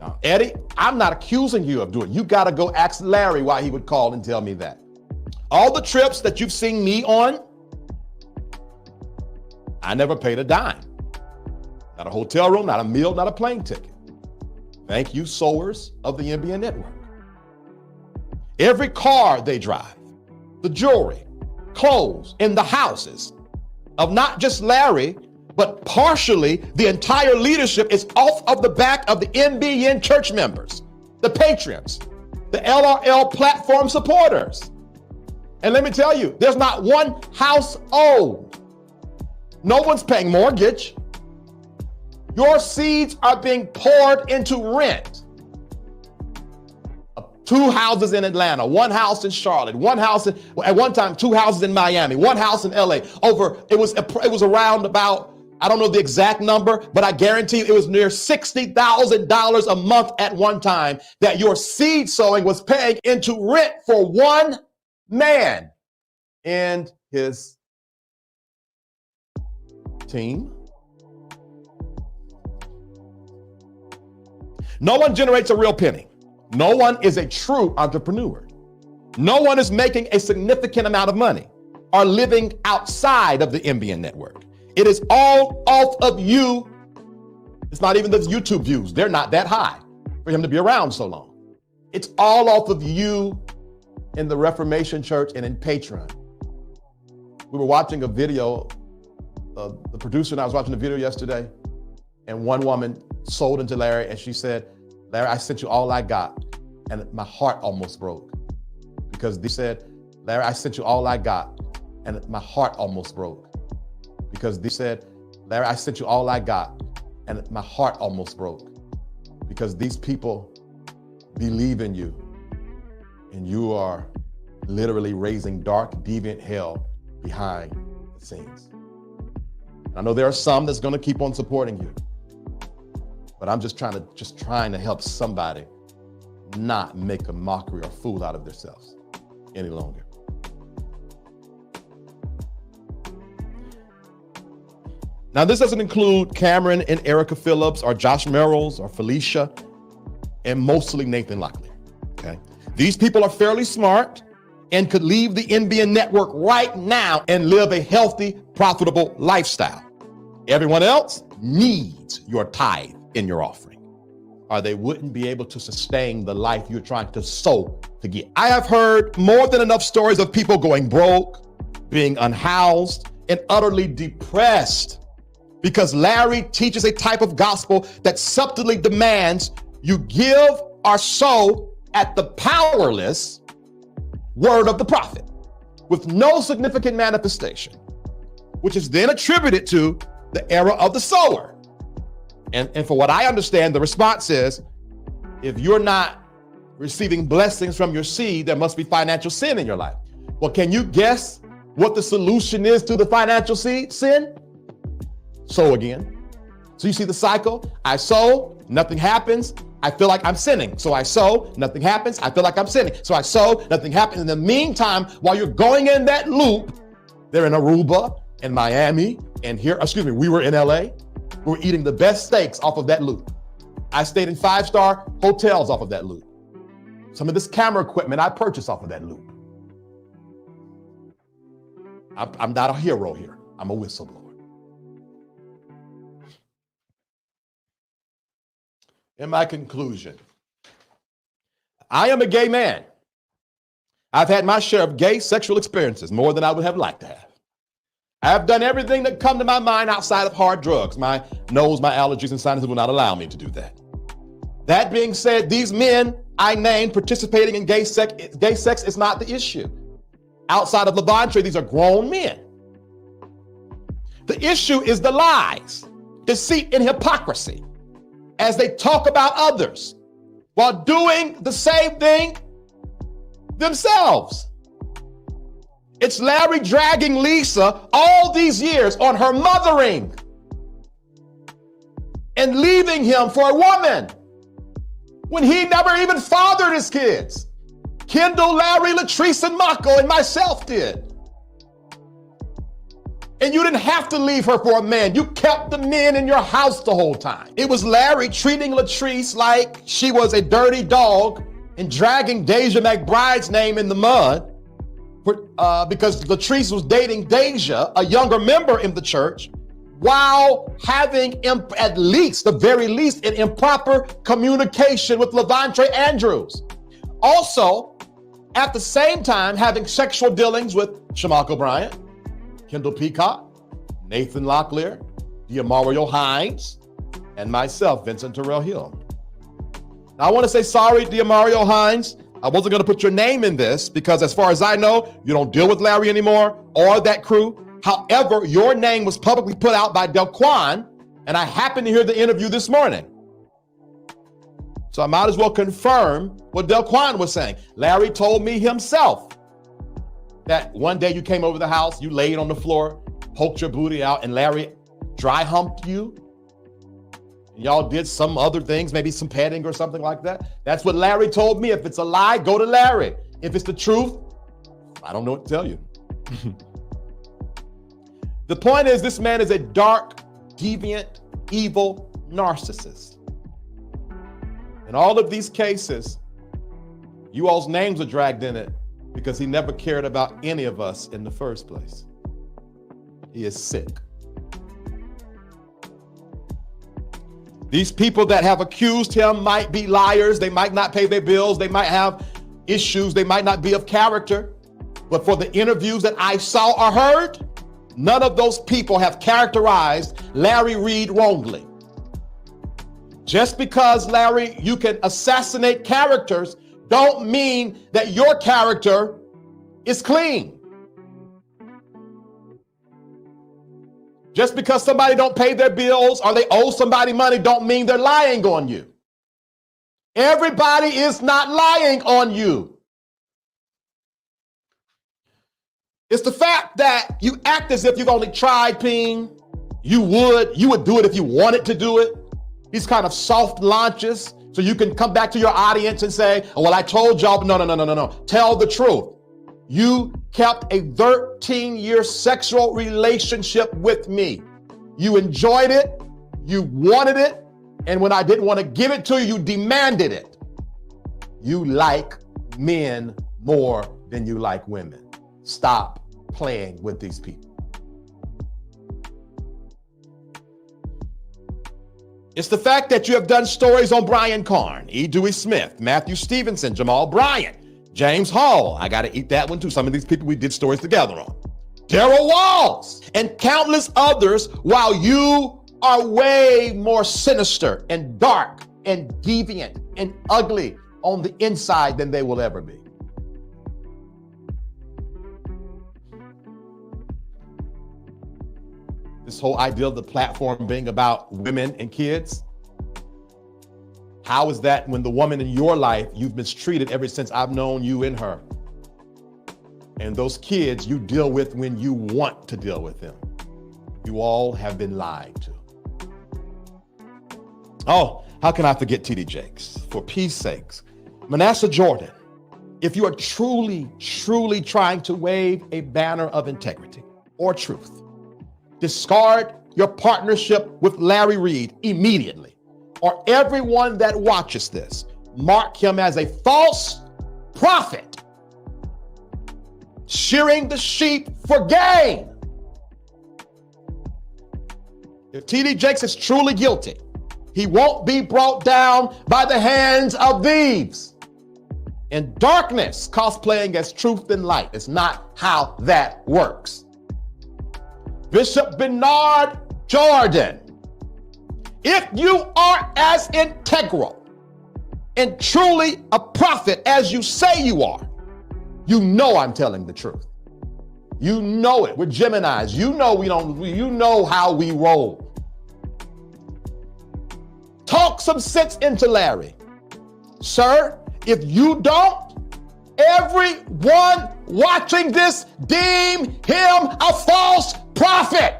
Now, Eddie, I'm not accusing you of doing it. You got to go ask Larry why he would call and tell me that. All the trips that you've seen me on, I never paid a dime. Not a hotel room, not a meal, not a plane ticket. Thank you, sowers of the NBN network. Every car they drive, the jewelry, clothes, and the houses of not just Larry, but partially the entire leadership is off of the back of the NBN church members, the patrons, the LRL platform supporters. And let me tell you, there's not one household. No one's paying mortgage. Your seeds are being poured into rent. 2 houses in Atlanta, 1 house in Charlotte, 1 house at one time, 2 houses in Miami, 1 house in LA. It was around about, I don't know the exact number, but I guarantee you it was near $60,000 a month at one time that your seed sowing was paying into rent for one man and his team. No one generates a real penny. No one is a true entrepreneur. No one is making a significant amount of money or living outside of the NBN network. It is all off of you. It's not even the YouTube views. They're not that high for him to be around so long. It's all off of you in the Reformation Church and in Patreon. We were watching a video the producer and I was watching the video yesterday, and one woman sold into Larry, and she said, Larry, I sent you all I got, and my heart almost broke. Because they said, Larry, I sent you all I got, and my heart almost broke. Because they said, Larry, I sent you all I got, and my heart almost broke. Because these people believe in you, and you are literally raising dark, deviant hell behind the scenes. I know there are some that's going to keep on supporting you, but I'm just trying to help somebody not make a mockery or fool out of themselves any longer. Now, this doesn't include Cameron and Erica Phillips or Josh Merrills or Felicia and mostly Nathan Locklear, okay? These people are fairly smart and could leave the NBN network right now and live a healthy, profitable lifestyle. Everyone else needs your tithe in your offering, or they wouldn't be able to sustain the life you're trying to sow to get. I have heard more than enough stories of people going broke, being unhoused, and utterly depressed because Larry teaches a type of gospel that subtly demands you give or sow at the powerless word of the prophet with no significant manifestation, which is then attributed to the era of the sower. And for what I understand, the response is, if you're not receiving blessings from your seed, there must be financial sin in your life. Well, can you guess what the solution is to the financial sin? Sow again. So you see the cycle? I sow, nothing happens. I feel like I'm sinning. So I sow, nothing happens. I feel like I'm sinning. So I sow, nothing happens. In the meantime, while you're going in that loop, they're in Aruba, in Miami, and here, we were in LA. We were eating the best steaks off of that loop. I stayed in 5-star hotels off of that loop. Some of this camera equipment I purchased off of that loop. I'm not a hero here. I'm a whistleblower. In my conclusion, I am a gay man. I've had my share of gay sexual experiences, more than I would have liked to have. I have done everything that come to my mind outside of hard drugs. My nose, my allergies, and sinuses will not allow me to do that. That being said, these men I named participating in gay sex is not the issue. Outside of Levante, these are grown men. The issue is the lies, deceit, and hypocrisy as they talk about others while doing the same thing themselves. It's Larry dragging Lisa all these years on her mothering and leaving him for a woman when he never even fathered his kids. Kendall, Larry, Latrice, and Mako, and myself did. And you didn't have to leave her for a man. You kept the men in your house the whole time. It was Larry treating Latrice like she was a dirty dog and dragging Deja McBride's name in the mud because Latrice was dating Deja, a younger member in the church, while having at least, the very least, an improper communication with Levante Andrews. Also, at the same time, having sexual dealings with Shamako Bryant, Kendall Peacock, Nathan Locklear, Diamario Hines, and myself, Vincent Terrell Hill. Now, I want to say sorry, Diamario Hines. I wasn't going to put your name in this because as far as I know, you don't deal with Larry anymore or that crew. However, your name was publicly put out by Delquan, and I happened to hear the interview this morning. So I might as well confirm what Delquan was saying. Larry told me himself that one day you came over the house, you laid on the floor, poked your booty out, and Larry dry humped you. And y'all did some other things, maybe some petting or something like that. That's what Larry told me. If it's a lie, go to Larry. If it's the truth, I don't know what to tell you. The point is, this man is a dark, deviant, evil narcissist. In all of these cases, you all's names are dragged in it because he never cared about any of us in the first place. He is sick. These people that have accused him might be liars. They might not pay their bills. They might have issues. They might not be of character. But for the interviews that I saw or heard, None of those people have characterized Larry Reid wrongly. Just because, Larry, you can assassinate characters don't mean that your character is clean. Just because somebody don't pay their bills or they owe somebody money don't mean they're lying on you. Everybody is not lying on you. It's the fact that you act as if you've only tried peeing. You would do it if you wanted to do it. These kind of soft launches so you can come back to your audience and say, oh, well, I told y'all, but no. Tell the truth. You kept a 13-year sexual relationship with me. You enjoyed it. You wanted it. And when I didn't want to give it to you, you demanded it. You like men more than you like women. Stop playing with these people. It's the fact that you have done stories on Brian Karn, E. Dewey Smith, Matthew Stevenson, Jamal Bryant, James Hall. I got to eat that one too. Some of these people we did stories together on. Darrell Walls and countless others, while you are way more sinister and dark and deviant and ugly on the inside than they will ever be. This whole idea of the platform being about women and kids. How is that when the woman in your life you've mistreated ever since I've known you and her? And those kids you deal with when you want to deal with them. You all have been lied to. Oh, how can I forget TD Jakes? For peace sakes. Manasseh Jordan, if you are truly trying to wave a banner of integrity or truth, discard your partnership with Larry Reid immediately, or everyone that watches this, mark him as a false prophet, shearing the sheep for gain. If TD Jakes is truly guilty, he won't be brought down by the hands of thieves. In darkness, cosplaying as truth and light. It's not how that works. Bishop Bernard Jordan, if you are as integral and truly a prophet as you say you are, you know I'm telling the truth. You know it. We're Geminis. You know how we roll. Talk some sense into Larry. Sir, if you don't, everyone watching this deem him a false prophet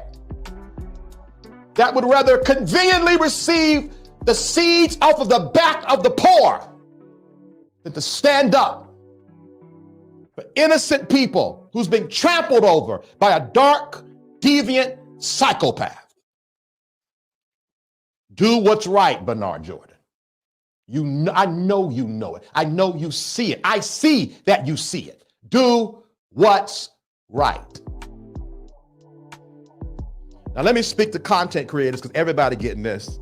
that would rather conveniently receive the seeds off of the back of the poor than to stand up for innocent people who's been trampled over by a dark, deviant psychopath. Do what's right, Bernard Jordan. I know you know it. I know you see it. I see that you see it. Do what's right. Now let me speak to content creators because everybody getting this.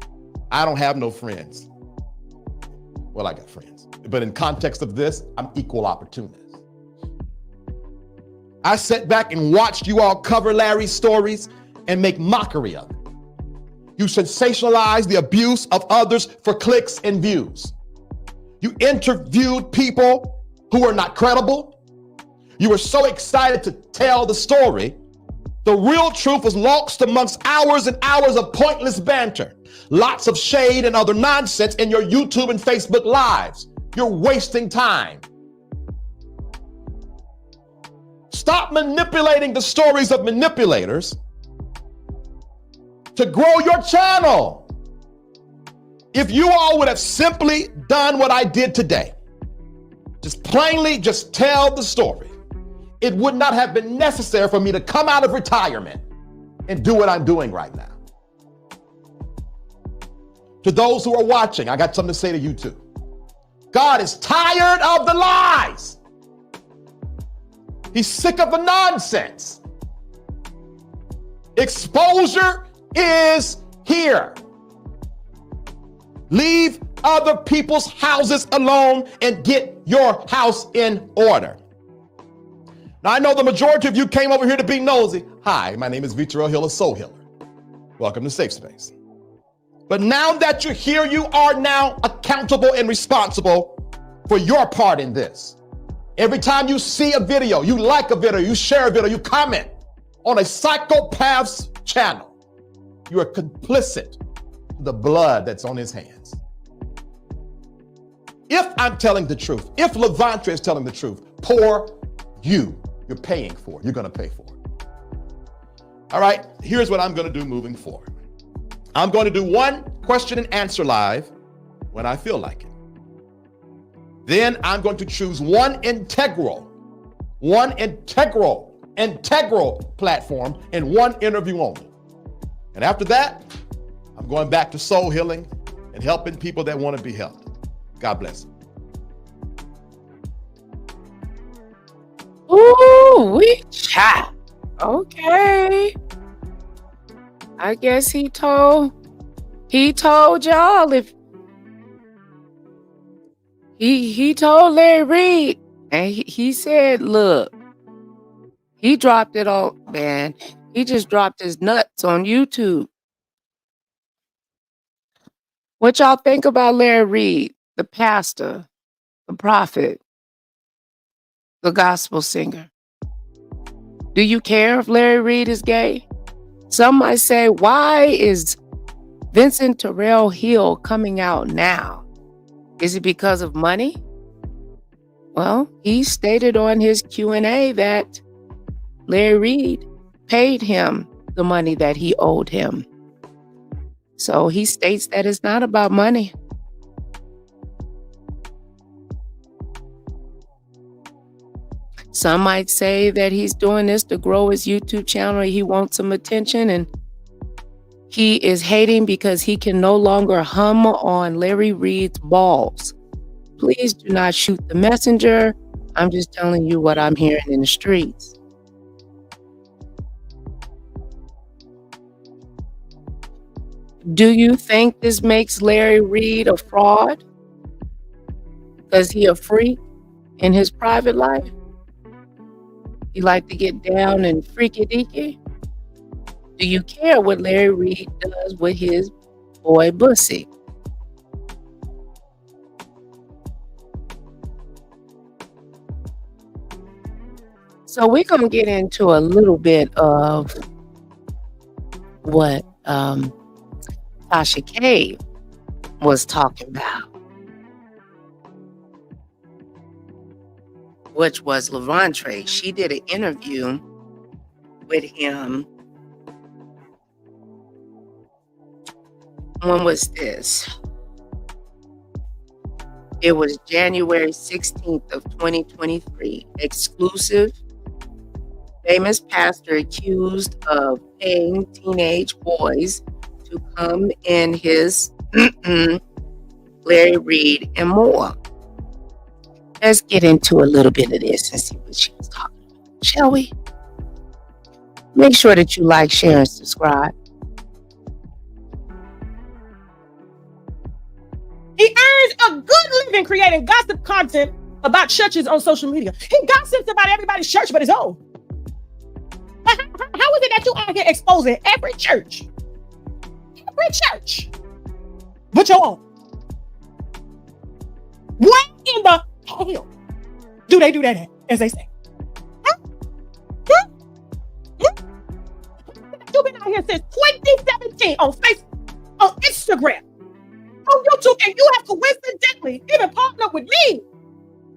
I don't have no friends. Well, I got friends. But in context of this, I'm equal opportunist. I sat back and watched you all cover Larry's stories and make mockery of it. You sensationalize the abuse of others for clicks and views. You interviewed people who were not credible. You were so excited to tell the story. The real truth was lost amongst hours and hours of pointless banter, lots of shade and other nonsense in your YouTube and Facebook lives. You're wasting time. Stop manipulating the stories of manipulators to grow your channel. If you all would have simply done what I did today, just tell the story, it would not have been necessary for me to come out of retirement and do what I'm doing right now. To those who are watching, I got something to say to you too. God is tired of the lies. He's sick of the nonsense. Exposure is here. Leave other people's houses alone and get your house in order. Now, I know the majority of you came over here to be nosy. Hi, my name is Vitriol Hill, a soul healer. Welcome to Safe Space. But now that you're here, you are now accountable and responsible for your part in this. Every time you see a video, you like a video, you share a video, you comment on a psychopath's channel, you are complicit to the blood that's on his hands. If I'm telling the truth, if Levante is telling the truth, you're paying for it. You're going to pay for it. All right, here's what I'm going to do moving forward. I'm going to do one question and answer live when I feel like it. Then I'm going to choose one integral platform and one interview only. And after that, I'm going back to soul healing and helping people that want to be helped. God bless. Ooh, we chat. Okay. I guess he told y'all if he told Larry Reid, and he said, look, he dropped it on, man. He just dropped his nuts on YouTube. What y'all think about Larry Reid, the pastor, the prophet, the gospel singer? Do you care if Larry Reid is gay? Some might say, why is Vincent Terrell Hill coming out now? Is it because of money? Well, he stated on his Q&A that Larry Reid paid him the money that he owed him. So he states that it's not about money. Some might say that he's doing this to grow his YouTube channel. He wants some attention, and he is hating because he can no longer hum on Larry Reid's balls. Please do not shoot the messenger. I'm just telling you what I'm hearing in the streets. Do you think this makes Larry Reid a fraud? Is he a freak in his private life? He like to get down and freaky deaky? Do you care what Larry Reid does with his boy Bussy? So we're going to get into a little bit of what Tasha K was talking about, which was Levante. She did an interview with him. When was this? It was January 16th of 2023. Exclusive. Famous pastor accused of paying teenage boys to come in his Larry Reid and more. Let's get into a little bit of this and see what she was talking about, shall we? Make sure that you like, share, and subscribe. He earns a good living creating gossip content about churches on social media. He gossips about everybody's church but his own. How is it that you out here exposing every church? Every church but your own? What in the hell do they do that at, as they say? You've been out here since 2017 on Facebook, on Instagram, on YouTube, and you have coincidentally even partnered with me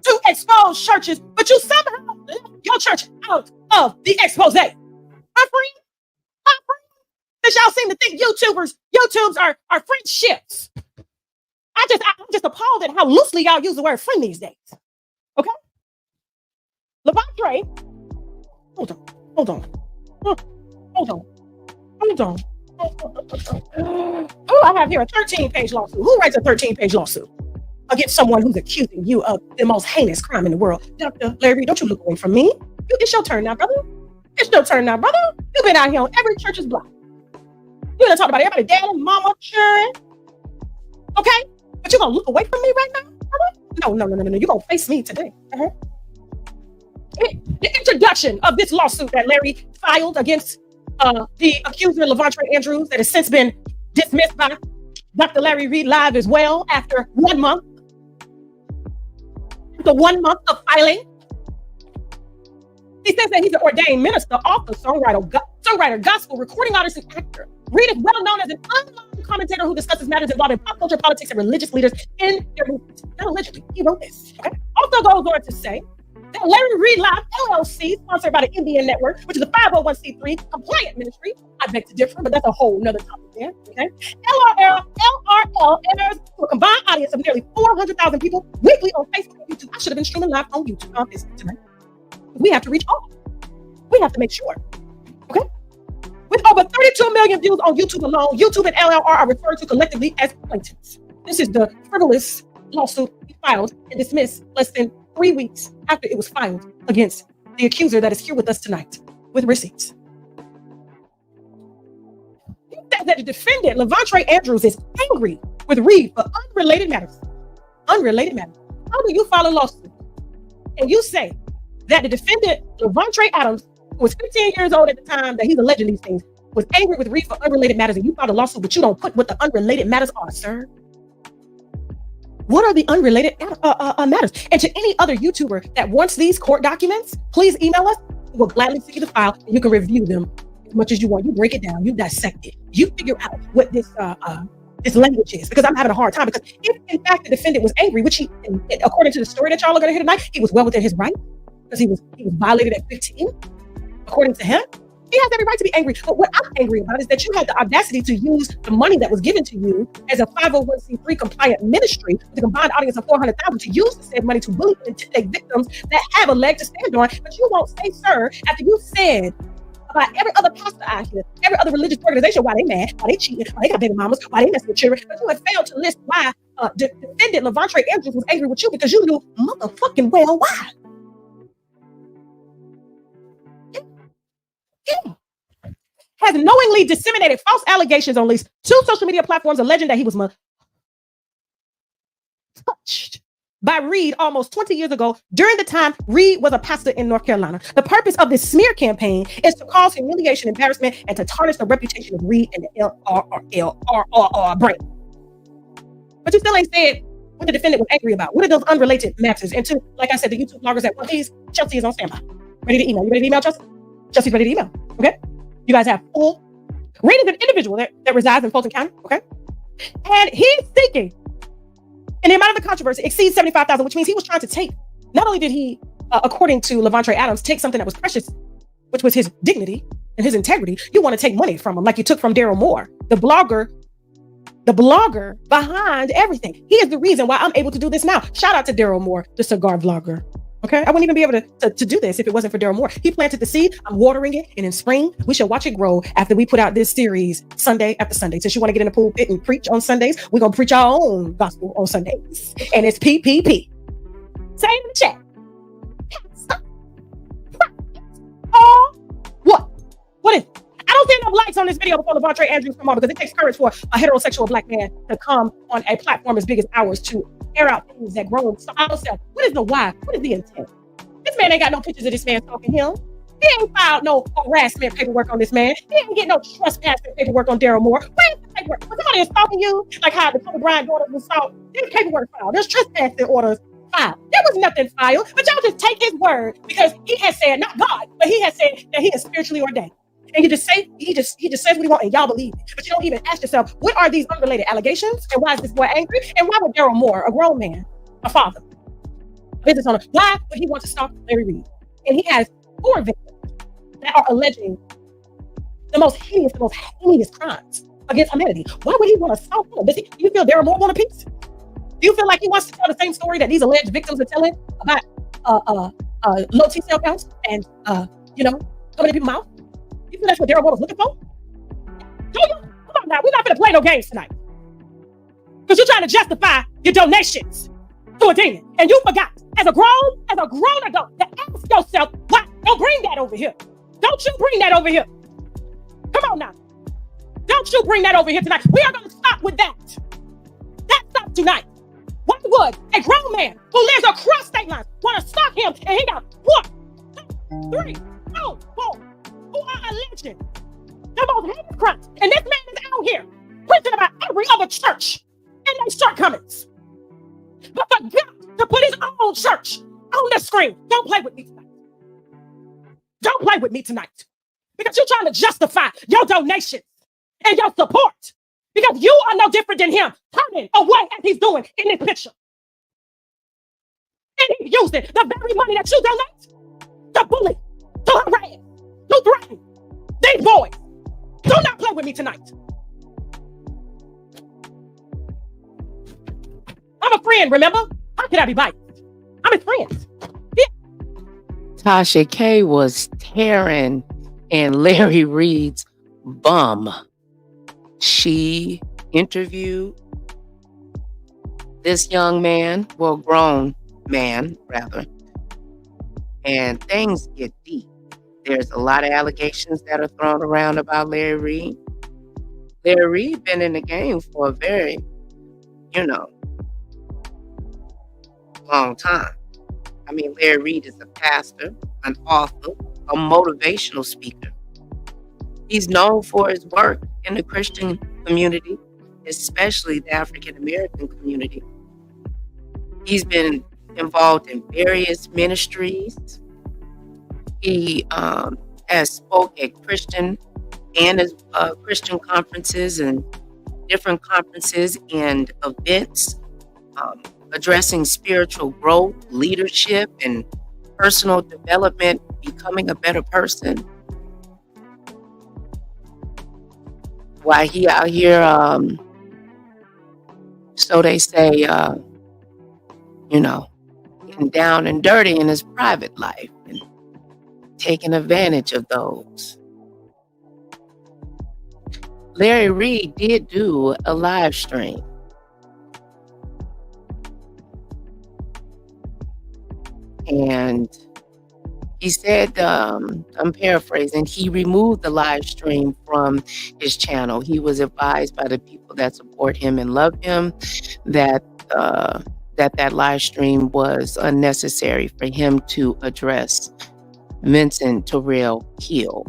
to expose churches, but you somehow left your church out of the expose. My friend, because y'all seem to think YouTubes are friendships. I'm just appalled at how loosely y'all use the word friend these days. Okay? Levante, hold on. Oh, I have here a 13-page lawsuit. Who writes a 13-page lawsuit against someone who's accusing you of the most heinous crime in the world? Dr. Larry, don't you look away from me. It's your turn now, brother. It's your turn now, brother. You've been out here on every church's block. You done talked about everybody, daddy, mama, children. Okay? But you're going to look away from me right now, brother? No. You're going to face me today. the introduction of this lawsuit that Larry filed against the accuser, Levontre Andrews, that has since been dismissed by Dr. Larry Reid Live as well after 1 month. After 1 month of filing. He says that he's an ordained minister, author, songwriter, gospel, recording artist, and actor. Reid is well known as an online commentator who discusses matters involving pop culture, politics, and religious leaders in their movements. Not allegedly, he wrote this. Okay? Also goes on to say that Larry Reid Live LLC, sponsored by the Indian Network, which is a 501c3 compliant ministry. I beg to differ, but that's a whole nother topic there. Okay? LRL airs to a combined audience of nearly 400,000 people weekly on Facebook and YouTube. I should have been streaming live on YouTube on Facebook tonight. We have to reach all. We have to make sure. Okay? With over 32 million views on YouTube alone, YouTube and LLR are referred to collectively as plaintiffs. This is the frivolous lawsuit he filed and dismissed less than 3 weeks after it was filed against the accuser that is here with us tonight with receipts. He says that the defendant, Levontre Andrews, is angry with Reid for unrelated matters. Unrelated matters. How do you file a lawsuit and you say that the defendant, Levontre Adams, who was 15 years old at the time that he's alleging these things, was angry with Reid for unrelated matters, and you filed a lawsuit, but you don't put what the unrelated matters are, sir? What are the unrelated matters? And to any other YouTuber that wants these court documents, please email us. We'll gladly send you the file, and you can review them as much as you want. You break it down, you dissect it, you figure out what this language is, because I'm having a hard time. Because if in fact the defendant was angry, which he, according to the story that y'all are going to hear tonight, he was well within his right, because he was violated at 15, according to him. He has every right to be angry. But what I'm angry about is that you had the audacity to use the money that was given to you as a 501c3 compliant ministry with a combined audience of 400,000 to use the said money to bully and intimidate victims that have a leg to stand on. But you won't say, sir, after you said about every other pastor out here, every other religious organization, why they mad, why they cheating, why they got baby mamas, why they messing with children. But you have failed to list why the defendant Levontre Andrews was angry with you, because you knew motherfucking well why. Yeah. Has knowingly disseminated false allegations on at least 2 social media platforms alleging that he was touched by Reid almost 20 years ago during the time Reid was a pastor in North Carolina. The purpose of this smear campaign is to cause humiliation, embarrassment, and to tarnish the reputation of Reid and the LRRR brand. But you still ain't said what the defendant was angry about. What are those unrelated matters? And to, like I said, the YouTube bloggers that want these, Chelsea is on standby. Ready to email. You ready to email, Chelsea? Chelsea's ready to email. Okay? You guys have full. Reid is an individual that resides in Fulton County. Okay? And he's seeking, and the amount of the controversy exceeds $75,000, which means he was trying to take, not only did he, according to Levontre Adams, take something that was precious, which was his dignity and his integrity, you want to take money from him, like you took from Daryl Moore, the blogger behind everything. He is the reason why I'm able to do this now. Shout out to Daryl Moore, the cigar vlogger. Okay, I wouldn't even be able to do this if it wasn't for Daryl Moore. He planted the seed. I'm watering it, and in spring we shall watch it grow after we put out this series Sunday after Sunday. Since you want to get in the pulpit and preach on Sundays, we're gonna preach our own gospel on Sundays, and it's PPP. Say in the chat. What is? I don't see enough likes on this video before Levontre Andrews come on, because it takes courage for a heterosexual black man to come on a platform as big as ours to air out things that grow ourselves. What is the why? What is the intent? This man ain't got no pictures of this man stalking him. He ain't filed no harassment paperwork on this man. He ain't get no trespassing paperwork on Daryl Moore. Where's the paperwork? When somebody is stalking you, like how the Kobe Bryant daughter was stalked, there's paperwork filed. There's trespassing orders filed. There was nothing filed, but y'all just take his word because he has said, not God, but he has said that he is spiritually ordained. And you just say, he just says what he wants, and y'all believe it. But you don't even ask yourself, what are these unrelated allegations? And why is this boy angry? And why would Daryl Moore, a grown man, a father, business owner, why would he want to stalk Larry Reid? And he has 4 victims that are alleging the most heinous crimes against humanity. Why would he want to stalk him? Do you feel Daryl Moore want a piece? Do you feel like he wants to tell the same story that these alleged victims are telling about low T cell counts and how many people mouth? You feel that's what Daryl Moore was looking for? Come on now, we're not gonna play no games tonight. Because you're trying to justify your donations to a demon. And you forgot, as a grown adult, to ask yourself, why? Don't bring that over here. Don't you bring that over here. Come on now. Don't you bring that over here tonight. We are gonna stop with that. That stops tonight. Why would a grown man who lives across state lines want to stalk him, and he got what? 3, 2, 4, who are alleging the most heinous crimes. And this man is out here preaching about every other church and their shortcomings. But forgot to put his own church on the screen. Don't play with me tonight. Don't play with me tonight. Because you're trying to justify your donations and your support. Because you are no different than him, turning away as he's doing in this picture. And he's using the very money that you donate to bully, to harass, to threaten these boys. Do not play with me tonight. I'm a friend, remember? How can I be biased? I'm his friend. Yeah. Tasha K was tearing in Larry Reid's bum. She interviewed this young man, well, grown man, rather, and things get deep. There's a lot of allegations that are thrown around about Larry Reid. Larry Reid been in the game for a very, long time. I mean, Larry Reid is a pastor, an author, a motivational speaker. He's known for his work in the Christian community, especially the African American community. He's been involved in various ministries. He has spoke at Christian conferences and different conferences and events, addressing spiritual growth, leadership, and personal development, becoming a better person. While he out here, so they say, getting down and dirty in his private life and taking advantage of those. Larry Reid did do a live stream. And he said, I'm paraphrasing, he removed the live stream from his channel. He was advised by the people that support him and love him that that live stream was unnecessary for him to address Vincent Terrell Hill.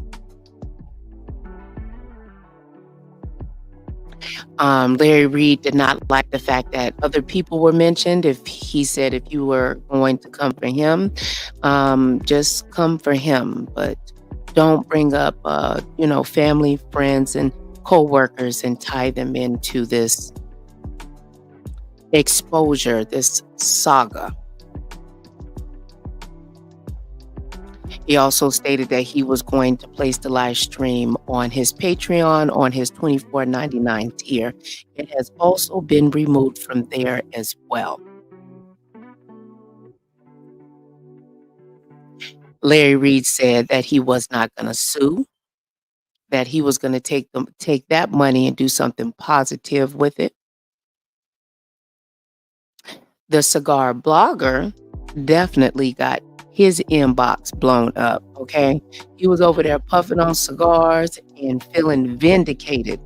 Larry Reid did not like the fact that other people were mentioned. He said if you were going to come for him, just come for him, but don't bring up family, friends, and co-workers and tie them into this exposure, this saga. He also stated that he was going to place the live stream on his Patreon on his $24.99 tier. It has also been removed from there as well. Larry Reid said that he was not going to sue, that he was going to take that money and do something positive with it. The cigar blogger definitely got his inbox blown up, okay? He was over there puffing on cigars and feeling vindicated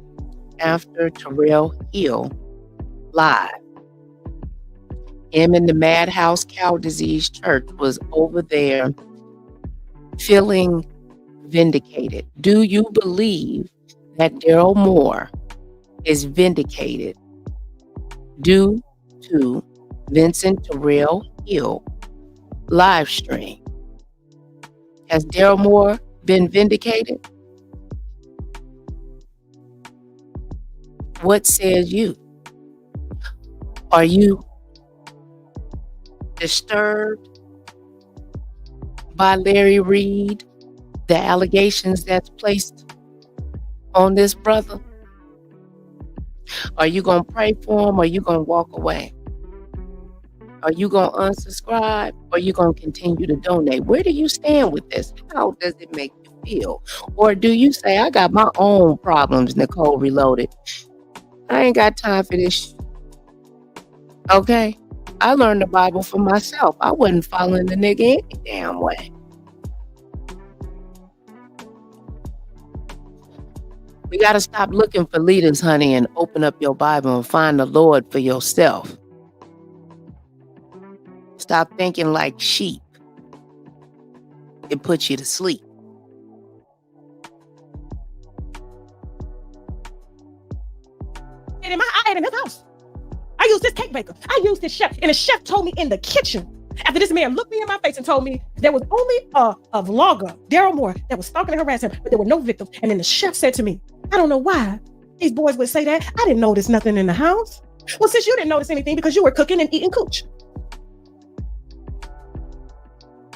after Terrell Hill live. Him and the Madhouse Cow Disease Church was over there feeling vindicated. Do you believe that Daryl Moore is vindicated due to Vincent Terrell Hill live stream? Has Daryl Moore been vindicated? What says you? Are you disturbed by Larry Reid, the allegations that's placed on this brother? Are you going to pray for him or are you going to walk away? Are you going to unsubscribe or are you going to continue to donate? Where do you stand with this? How does it make you feel? Or do you say, I got my own problems, Nicole Reloaded. I ain't got time for this. Okay? I learned the Bible for myself. I wasn't following the nigga any damn way. We got to stop looking for leaders, honey, and open up your Bible and find the Lord for yourself. Stop thinking like sheep. it puts you to sleep. And I ate in his house. I used this cake baker. I used this chef. And the chef told me in the kitchen, after this man looked me in my face and told me there was only a vlogger, Daryl Moore, that was stalking and harassing him, but there were no victims. And then the chef said to me, I don't know why these boys would say that. I didn't notice nothing in the house. Well, since you didn't notice anything because you were cooking and eating cooch.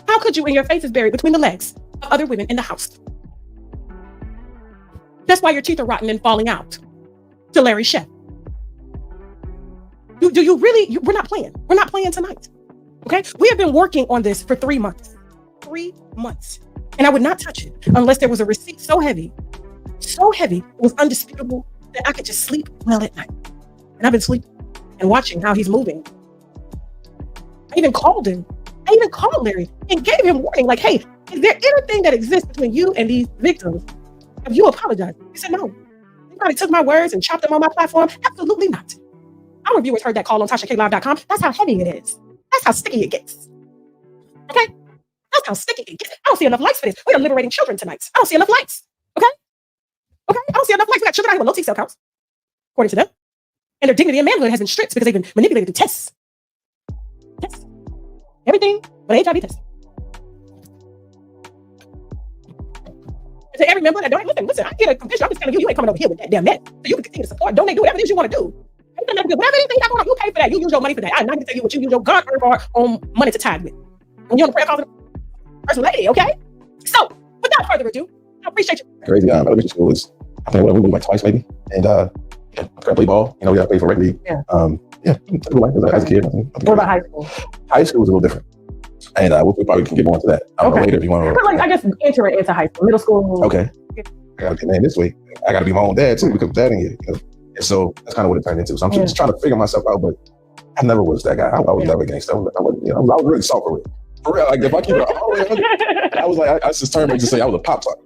How could you, and your face is buried between the legs of other women in the house? That's why your teeth are rotten and falling out. To Larry Chef. Do you really, we're not playing. We're not playing tonight. Okay? We have been working on this for 3 months. 3 months. And I would not touch it unless there was a receipt so heavy, it was undisputable that I could just sleep well at night. And I've been sleeping and watching how he's moving. I even called him. I even called Larry and gave him warning, like, hey, is there anything that exists between you and these victims? Have you apologized? He said, no. You probably took my words and chopped them on my platform. Absolutely not. Our viewers heard that call on TashaKLive.com. That's how heavy it is. That's how sticky it gets. Okay? That's how sticky it gets. I don't see enough likes for this. We are liberating children tonight. I don't see enough likes. Okay? Okay? I don't see enough likes. We got children out here with low T cell counts, according to them. And their dignity and manhood has been stripped because they've been manipulated to tests. Tests. Everything but an HIV test. And to every member that donate, listen, I get a confession. I'm just telling you, you ain't coming over here with that damn net. So you can continue to support, donate, do whatever it is you want to do. Whatever it is you want, you pay for that. You use your money for that. I'm not going to tell you what you use your God earned or money to tithe with. When you're on the prayer closet, first lady, okay? So, without further ado, I appreciate you. Crazy. Elementary school is, I think, we moved like twice maybe. And yeah, I got to play ball. You know, we got to play for rec league. Yeah. Yeah, life as a kid. What about high school? High school was a little different. And we probably can get more into that later if you want to. Like, I guess entering into high school, middle school. Okay. I got to get man this way. I got to be my own dad too because dad in here. You know? And so that's kind of what it turned into. So I'm just trying to figure myself out, but I never was that guy. I was never a gangster. I was really soft for it. For real, like if I keep it all the way 100, I was like, I just turned to say I was a pop tart.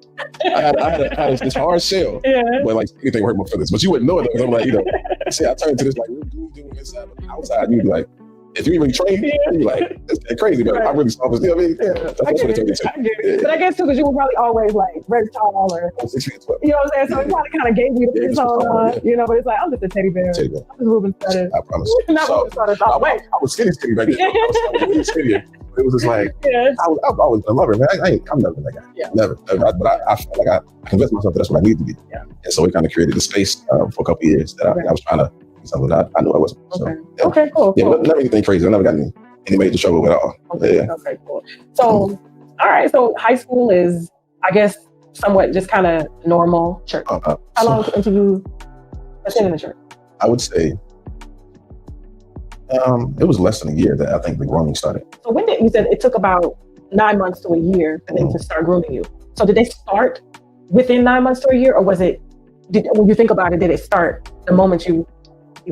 I had this hard shell, but like anything hurt my feelings. But you wouldn't know it because I'm like, you know, see, I turned to this like real dude inside, but outside you'd be like, if you even train, you'd be like, that's crazy, but I'm really soft. You know what I mean? That's what it turned into. I get it. But I guess too, because you were probably always like very tall or 6 feet 12. You know what I'm saying? So it probably kind of gave you the persona, you know, but it's like, I'm just a teddy bear. I'm just Ruben Studdard. I promise. Not Ruben Studdard. I was skinny back then. I was really skinny. It was just like, I've always been a lover, man. I'm never that guy. Yeah. Never. But I felt like I convinced myself that that's what I need to be. Yeah. And so it kind of created a space for a couple of years that I was trying to be something that I knew I wasn't. Okay. So, yeah. Okay, cool. Yeah, but never anything crazy. I never got any major trouble at all. Okay. Yeah. Okay, cool. So, all right. So high school is, I guess, somewhat just kind of normal church. How long into you attending the church? I would say it was less than a year that I think the grooming started. So when did you said it took about 9 months to a year for them to start grooming you? So did they start within 9 months to a year, or was it? When you think about it, did it start the moment you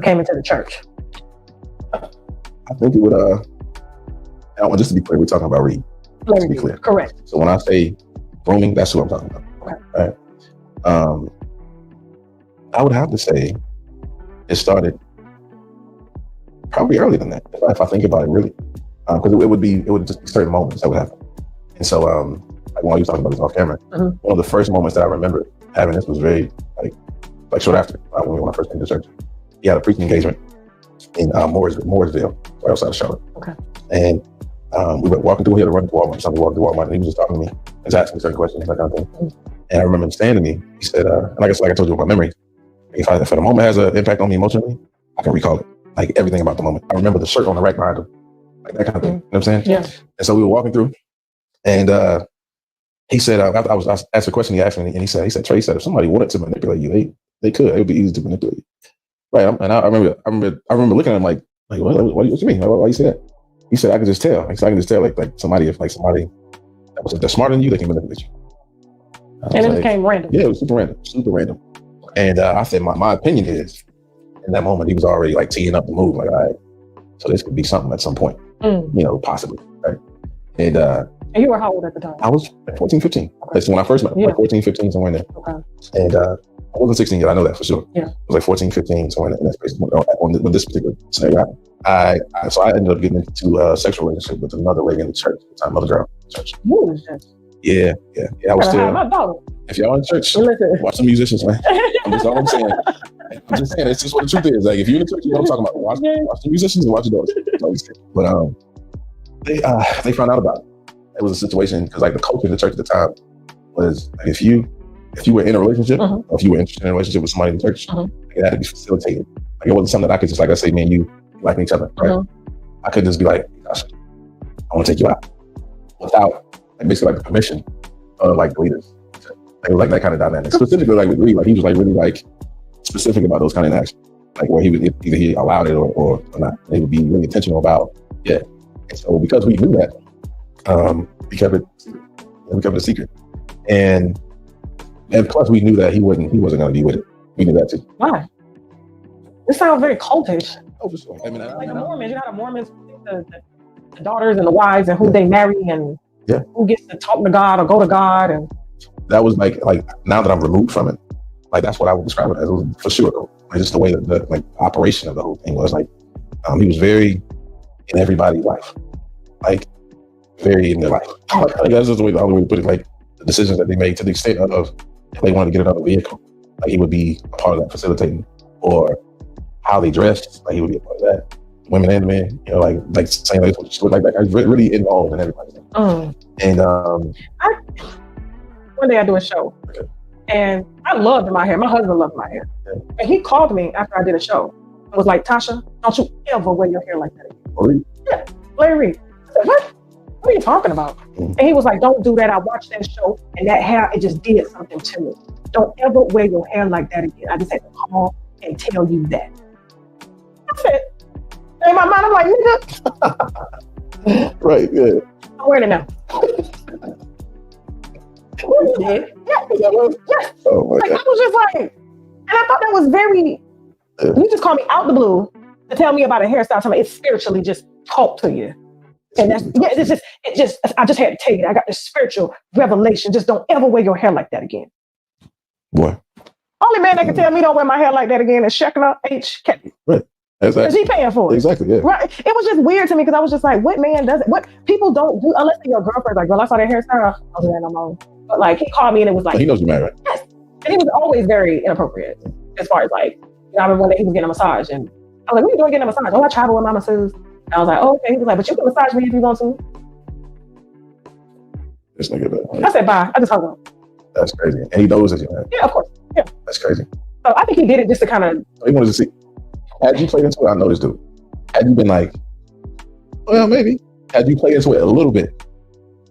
came into the church? I think it would. Just to be clear, we're talking about Reid. To be clear, correct. So when I say grooming, that's who I'm talking about. Okay. Right? I would have to say it started probably earlier than that, if I think about it really, because it would just be certain moments that would happen. And so, like when I was talking about this off camera, one of the first moments that I remember having this was very like short after when I first came to church. He had a preaching engagement in Mooresville, right outside of Charlotte. Okay. And we were walking through. He had to run to Walmart. So we walked to Walmart, and he was just talking to me, he was asking me certain questions, that kind of thing. And I remember him saying to me, he said, and I guess like I told you about memories, if a moment has an impact on me emotionally, I can recall it. Like everything about the moment. I remember the shirt on the rack behind him, like that kind of thing. You know what I'm saying? Yeah. And so we were walking through, and he said, I was asked a question. He asked me, and he said, Trey, if somebody wanted to manipulate you, they could. It would be easy to manipulate you, right? And I remember looking at him like what do you mean? Why you say that? He said, I can just tell. I can just tell, like somebody that's smarter than you, they can manipulate you. And it became random. Yeah, it was super random. And I said, my opinion is, in that moment, he was already like teeing up the move. Like, all right, so this could be something at some point, you know, possibly, right? And you were how old at the time? I was 14, 15. Okay. That's when I first met him, like 14, 15, somewhere in there. Okay. And I wasn't 16 yet, I know that for sure. Yeah. I was like 14, 15, somewhere in that space when this particular scenario happened. So I ended up getting into a sexual relationship with another lady in the church, another girl in the church. Who was that? Yeah. I was still. My daughter. If y'all in church, Listen. watch the musicians, man. That's all I'm saying. I'm just saying, it's just what the truth is. Like, if you're in the church, you know what I'm talking about. Watch the musicians and watch your daughters. That's all I'm saying. But they found out about it. It was a situation because like the culture in the church at the time was like, if you were in a relationship, or if you were interested in a relationship with somebody in the church, it had to be facilitated. Like, it wasn't something that I could just, like I say, man, you like each other, right? I could just be like, gosh, I want to take you out without like basically like the permission of like the leaders. Like that kind of dynamic. Specifically like with Reid, like he was like really like specific about those kind of actions. Like where he would either he allowed it or not. They would be really intentional about And so because we knew that, we kept it a secret. And plus we knew that he wasn't gonna be with it. We knew that too. Why? This sounds very cultish. Oh, for sure. I mean, like the Mormons, you know how the Mormons, the daughters and the wives and who they marry and who gets to talk to God or go to God. And that was like now that I'm removed from it, like that's what I would describe it as, for sure though. Like, just the way that the like operation of the whole thing was like, he was very in everybody's life, like very in their life. Like, that's just the only way to put it. Like the decisions that they made, to the extent of if they wanted to get another vehicle, like he would be a part of that facilitating, or how they dressed, like he would be a part of that. Women and men, you know, like saying like that. I was really involved in everybody's life. And one day I do a show, and I loved my hair. My husband loved my hair, and he called me after I did a show and was like, "Tasha, don't you ever wear your hair like that again." Really? Yeah, Larry Reid. I said, "What? What are you talking about?" And he was like, "Don't do that. I watched that show, and that hair, it just did something to me. Don't ever wear your hair like that again." I just had to call and tell you that. I said, in my mind, I'm like, nigga. Right, yeah. I'm wearing it now. You did? Yeah. Yes. Oh my God. God. I was just like, and I thought that was very, you just called me out the blue to tell me about a hairstyle. Tell me it spiritually just talked to you. And that's, I just had to tell you that. I got this spiritual revelation. Just don't ever wear your hair like that again. Boy. Only man that can tell me don't wear my hair like that again is Shekinah H. Kelly. Right. Because he paying for it. Exactly, yeah. Right. It was just weird to me because I was just like, what man does it? What people don't do, unless they're your girlfriend. Like, girl, I saw that hairstyle. I was like, no more. But like, he called me and it was like, he knows you're married, right? Yes. And he was always very inappropriate as far as like, you know, I remember one day he was getting a massage and I was like, what are you doing getting a massage? Oh, I travel with my masseuse. And I was like, oh, okay. He was like, but you can massage me if you want to. This nigga, man. I said, bye. I just hung up. That's crazy. And he knows that you're married. Yeah, of course. Yeah. That's crazy. So I think he did it just to kind of. He wanted to see. Had you played into it, I know this dude. Had you been like, well, maybe. Had you played into it a little bit,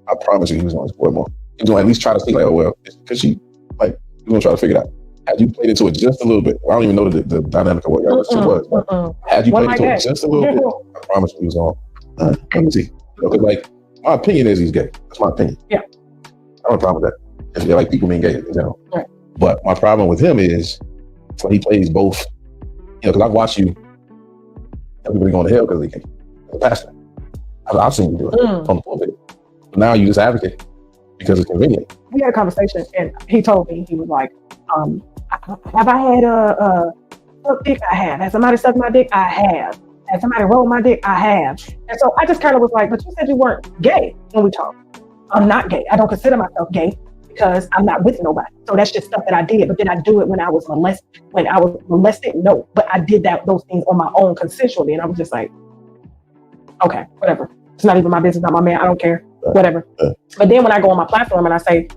I promise you he was going to support more. He was going to at least try to think like, oh, well, because he was going to try to figure it out. Had you played into it just a little bit, I don't even know the dynamic of what your relationship was. But had you played into it just a little bit, I promise you he was going, let me see. Because like, my opinion is he's gay. That's my opinion. Yeah. I don't have a problem with that. If you like people being gay in general. Right. But my problem with him is when he plays both, you know, because I've watched you, everybody going to hell because they gay. As a pastor. I've seen you do it on the pulpit. But now you just advocate because it's convenient. We had a conversation and he told me, he was like, have I had a dick? I have. Has somebody sucked my dick? I have. Has somebody rolled my dick? I have. And so I just kind of was like, but you said you weren't gay when we talked. I'm not gay. I don't consider myself gay because I'm not with nobody. So that's just stuff that I did. But did I do it when I was molested? No. But I did those things on my own consensually. And I was just like, okay, whatever. It's not even my business, not my man. I don't care. Whatever. But then when I go on my platform and I say,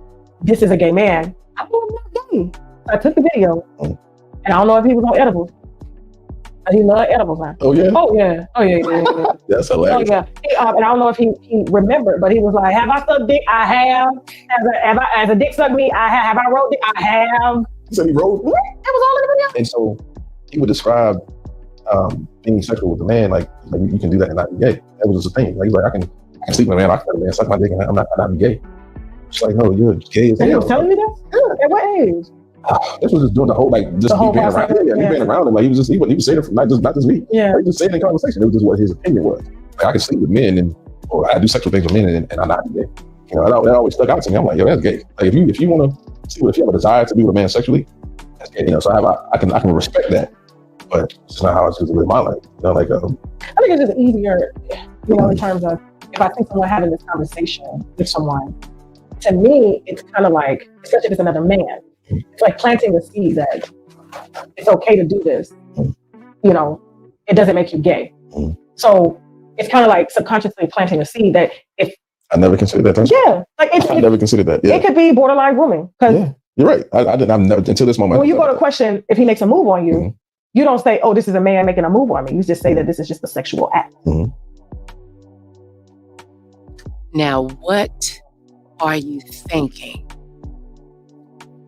this is a gay man, I know I'm not gay. So I took the video and I don't know if he was on edibles. He loved edibles, man. Oh yeah? Oh yeah. That's hilarious. Oh yeah. And I don't know if he remembered, but he was like, have I sucked dick? I have. Has a dick sucked me? I have. Have I rolled dick? I have. He said he rolled? It was all in the video. And so he would describe being sexual with a man like you can do that and not be gay. That was just a thing. Like, he's like, I can sleep with a man, I can let a man suck my dick and I'm not gay. It's like, no, you're gay as hell. And he was telling me that? Yeah. At what age? This was just doing the whole being around him. Yeah, being around him. Like he was saying it from not just me. Yeah. Like, he just saying it in conversation. It was just what his opinion was. Like, I can sleep with men or I do sexual things with men and I'm not gay. You know, that always stuck out to me. I'm like, yo, that's gay. Like if you want to see if you have a desire to be with a man sexually, that's gay. You know, so I can respect that, but it's not how I choose to live my life. You know, like I think it's just easier, you know, in terms of if I think someone having this conversation with someone, to me, it's kind of like, especially if it's another man, it's like planting the seed that it's okay to do this. You know, it doesn't make you gay. So it's kind of like subconsciously planting a seed that if I never considered that. Yeah, like I never considered that. Yeah. It could be borderline grooming. Yeah, you're right. I've never until this moment. When you go to question if he makes a move on you, you don't say, "Oh, this is a man making a move on me." You just say that this is just a sexual act. Now, what are you thinking?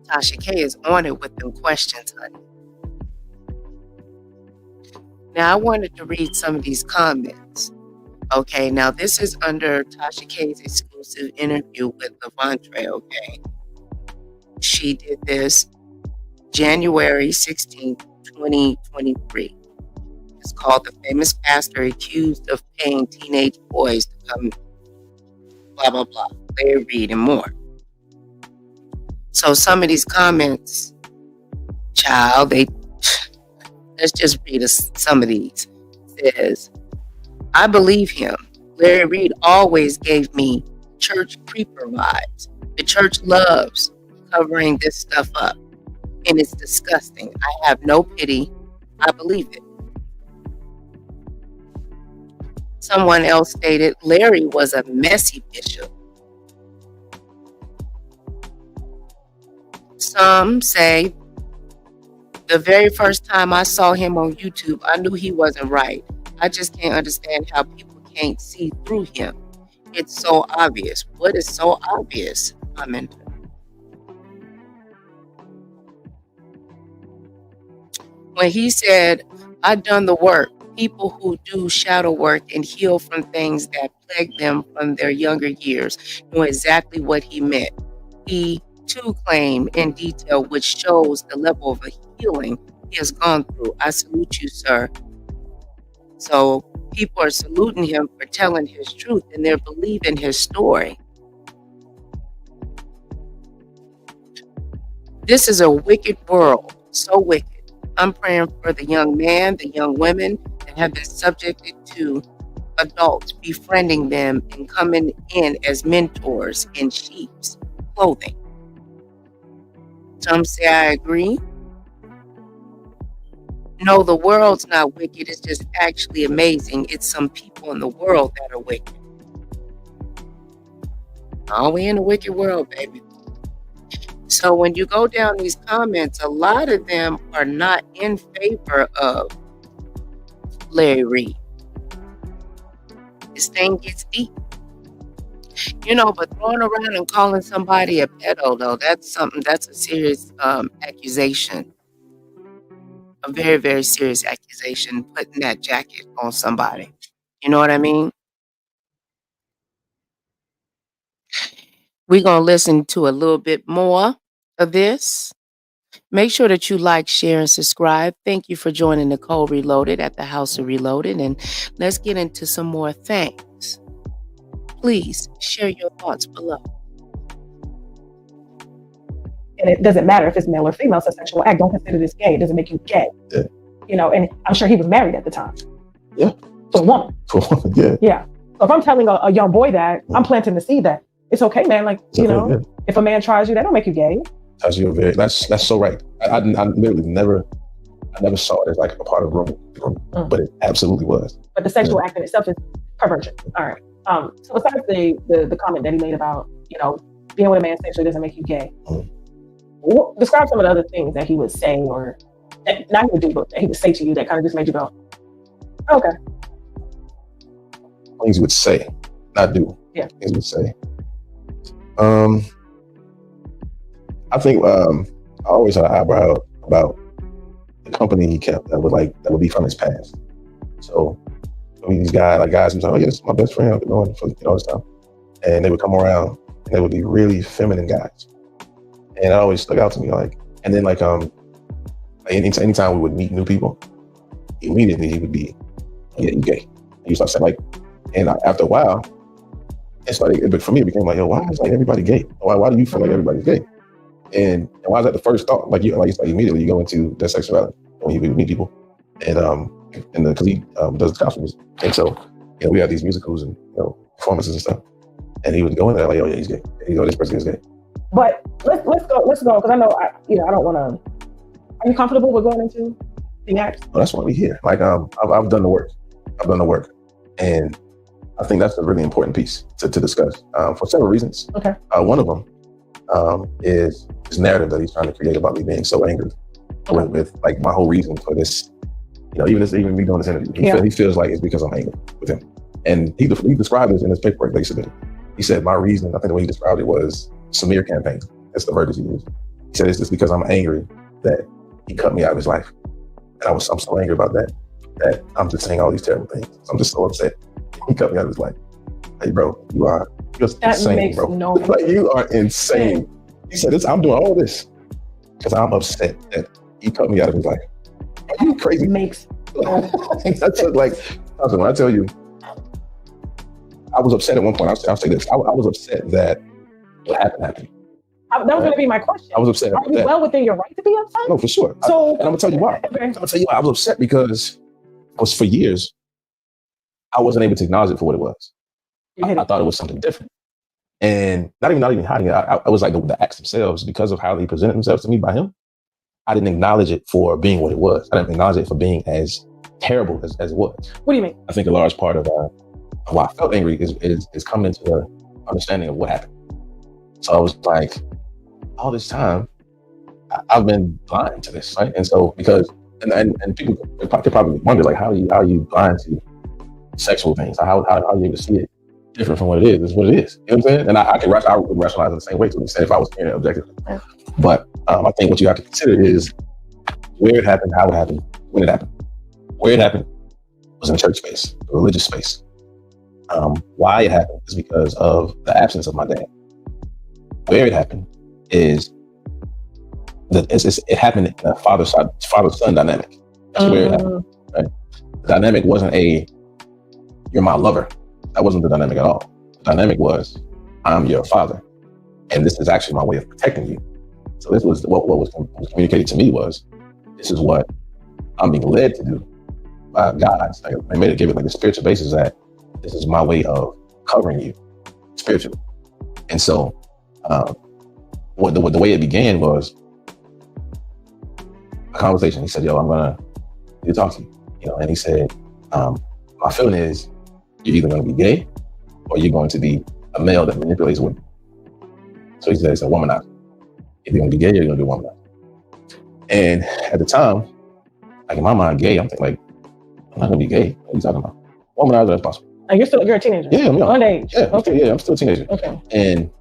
Tasha K is on it with them questions, honey. Now, I wanted to read some of these comments. Okay, now this is under Tasha K's exclusive interview with Levante, okay? She did this January 16th, 2023. It's called "The Famous Pastor Accused of Paying Teenage Boys to Come," blah, blah, blah. Larry Reid and more. So some of these comments, child, let's just read some of these. It says, "I believe him. Larry Reid always gave me church creeper vibes. The church loves covering this stuff up, and it's disgusting. I have no pity. I believe it." Someone else stated, "Larry was a messy bishop." Some say, "The very first time I saw him on YouTube, I knew he wasn't right. I just can't understand how people can't see through him. It's so obvious." What is so obvious? When he said, "I've done the work," people who do shadow work and heal from things that plague them from their younger years know exactly what he meant. He too claimed in detail, which shows the level of healing he has gone through. I salute you, sir. So people are saluting him for telling his truth, and they're believing his story. This is a wicked world, so wicked. I'm praying for the young man, the young women that have been subjected to adults befriending them and coming in as mentors in sheep's clothing. Some say I agree. No, the world's not wicked. It's just actually amazing. It's some people in the world that are wicked. Oh, we in a wicked world, baby. So when you go down these comments, a lot of them are not in favor of Larry Reid. This thing gets deep. You know, but throwing around and calling somebody a pedo, though, that's a serious accusation. A very, very serious accusation, putting that jacket on somebody. You know what I mean? We're going to listen to a little bit more of this. Make sure that you like, share, and subscribe. Thank you for joining Nicole Reloaded at the House of Reloaded. And let's get into some more things. Please share your thoughts below. And it doesn't matter if it's male or female, it's a sexual act. Don't consider this gay. It doesn't make you gay. Yeah. You know, and I'm sure he was married at the time. Yeah. To a woman. Yeah. Yeah. So if I'm telling a young boy that, I'm planting the seed that it's okay, man. Like, it's okay, if a man tries you, that don't make you gay. That's so right. I literally never saw it as like a part of grooming, but it absolutely was. But the sexual act in itself is perversion. All right. So besides the comment that he made about, being with a man sexually doesn't make you gay. Describe some of the other things that he would say, or not he would do, but that he would say to you that kind of just made you go, okay. Things he would say, not do. Yeah. Things he would say. I think I always had an eyebrow about the company he kept that would be from his past. So these guys would say, "Oh yeah, this is my best friend. I've been knowing for all this time," and they would come around and they would be really feminine guys, and it always stuck out to me. And then anytime we would meet new people, immediately he would be, "Yeah, you gay." He used to say and after a while, it's but for me it became like, "Yo, why is everybody gay? Why do you feel like everybody's gay?" And why is that the first thought? Immediately you go into the sexuality when you meet people, and because he does the gospel music, and so we have these musicals and performances and stuff, And he would go in there like, oh yeah, he's gay. And he go, this person is gay. But let's go because I know I don't want to. Are you comfortable with going into the acts? Well, that's why we're here. Like I've done the work. And I think that's a really important piece to discuss for several reasons. Okay. One of them is this narrative that he's trying to create about me being so angry with like my whole reason for this. Even me doing this interview, he feels like it's because I'm angry with him. And he described this in his paperwork they submitted. He said, my reason, I think the way he described it was smear campaign. That's the verbiage he used. He said, it's just because I'm angry that he cut me out of his life. And I'm so angry about that I'm just saying all these terrible things. I'm just so upset. He cut me out of his life. Hey, bro, you're insane, bro. Like, you are insane. He said, I'm doing all this because I'm upset that he cut me out of his life. Are you crazy? That's like, when I tell you, I was upset at one point. I'll say this. I was upset that what happened. That was going to be my question. I was upset. Are you well within your right to be upset? No, for sure. So, and I'm going to tell you why. Okay. I'm going to tell you why. I was upset because for years, I wasn't able to acknowledge it for what it was. I thought it was something different. And not even hiding it. I was like the acts themselves, because of how they presented themselves to me by him. I didn't acknowledge it for being what it was. I didn't acknowledge it for being as terrible as it was. What do you mean? I think a large part of why I felt angry is coming into the understanding of what happened. So I was like, all this time, I've been blind to this, right? And so and people could probably wonder, like, how are you blind to sexual things? How are you able to see it different from what it is? It's what it is. You know what I'm saying? And I would rationalize it the same way to an extent if I was hearing it objectively. Yeah. But I think what you have to consider is where it happened, how it happened, when it happened. Where it happened was in a church space, a religious space. Why it happened is because of the absence of my dad. Where it happened is that it happened in a father-son dynamic. That's where it happened. Right? The dynamic wasn't you're my lover. That wasn't the dynamic at all. The dynamic was, I'm your father, and this is actually my way of protecting you. So this was what was communicated to me was, this is what I'm being led to do by God. Like, they gave it like a spiritual basis that this is my way of covering you spiritually. And so the way it began was a conversation. He said, yo, I'm gonna need to talk to you. And he said, my feeling is you're either gonna be gay or you're going to be a male that manipulates women. So he said, it's a womanizer. If you're gonna be gay, you're gonna be a womanizer. And at the time, like in my mind, gay, I'm thinking like, I'm not gonna be gay. What are you talking about? Womanizer is possible. You're a teenager? Yeah, I'm young. Underage? Yeah, okay. Yeah, I'm still a teenager. Okay. And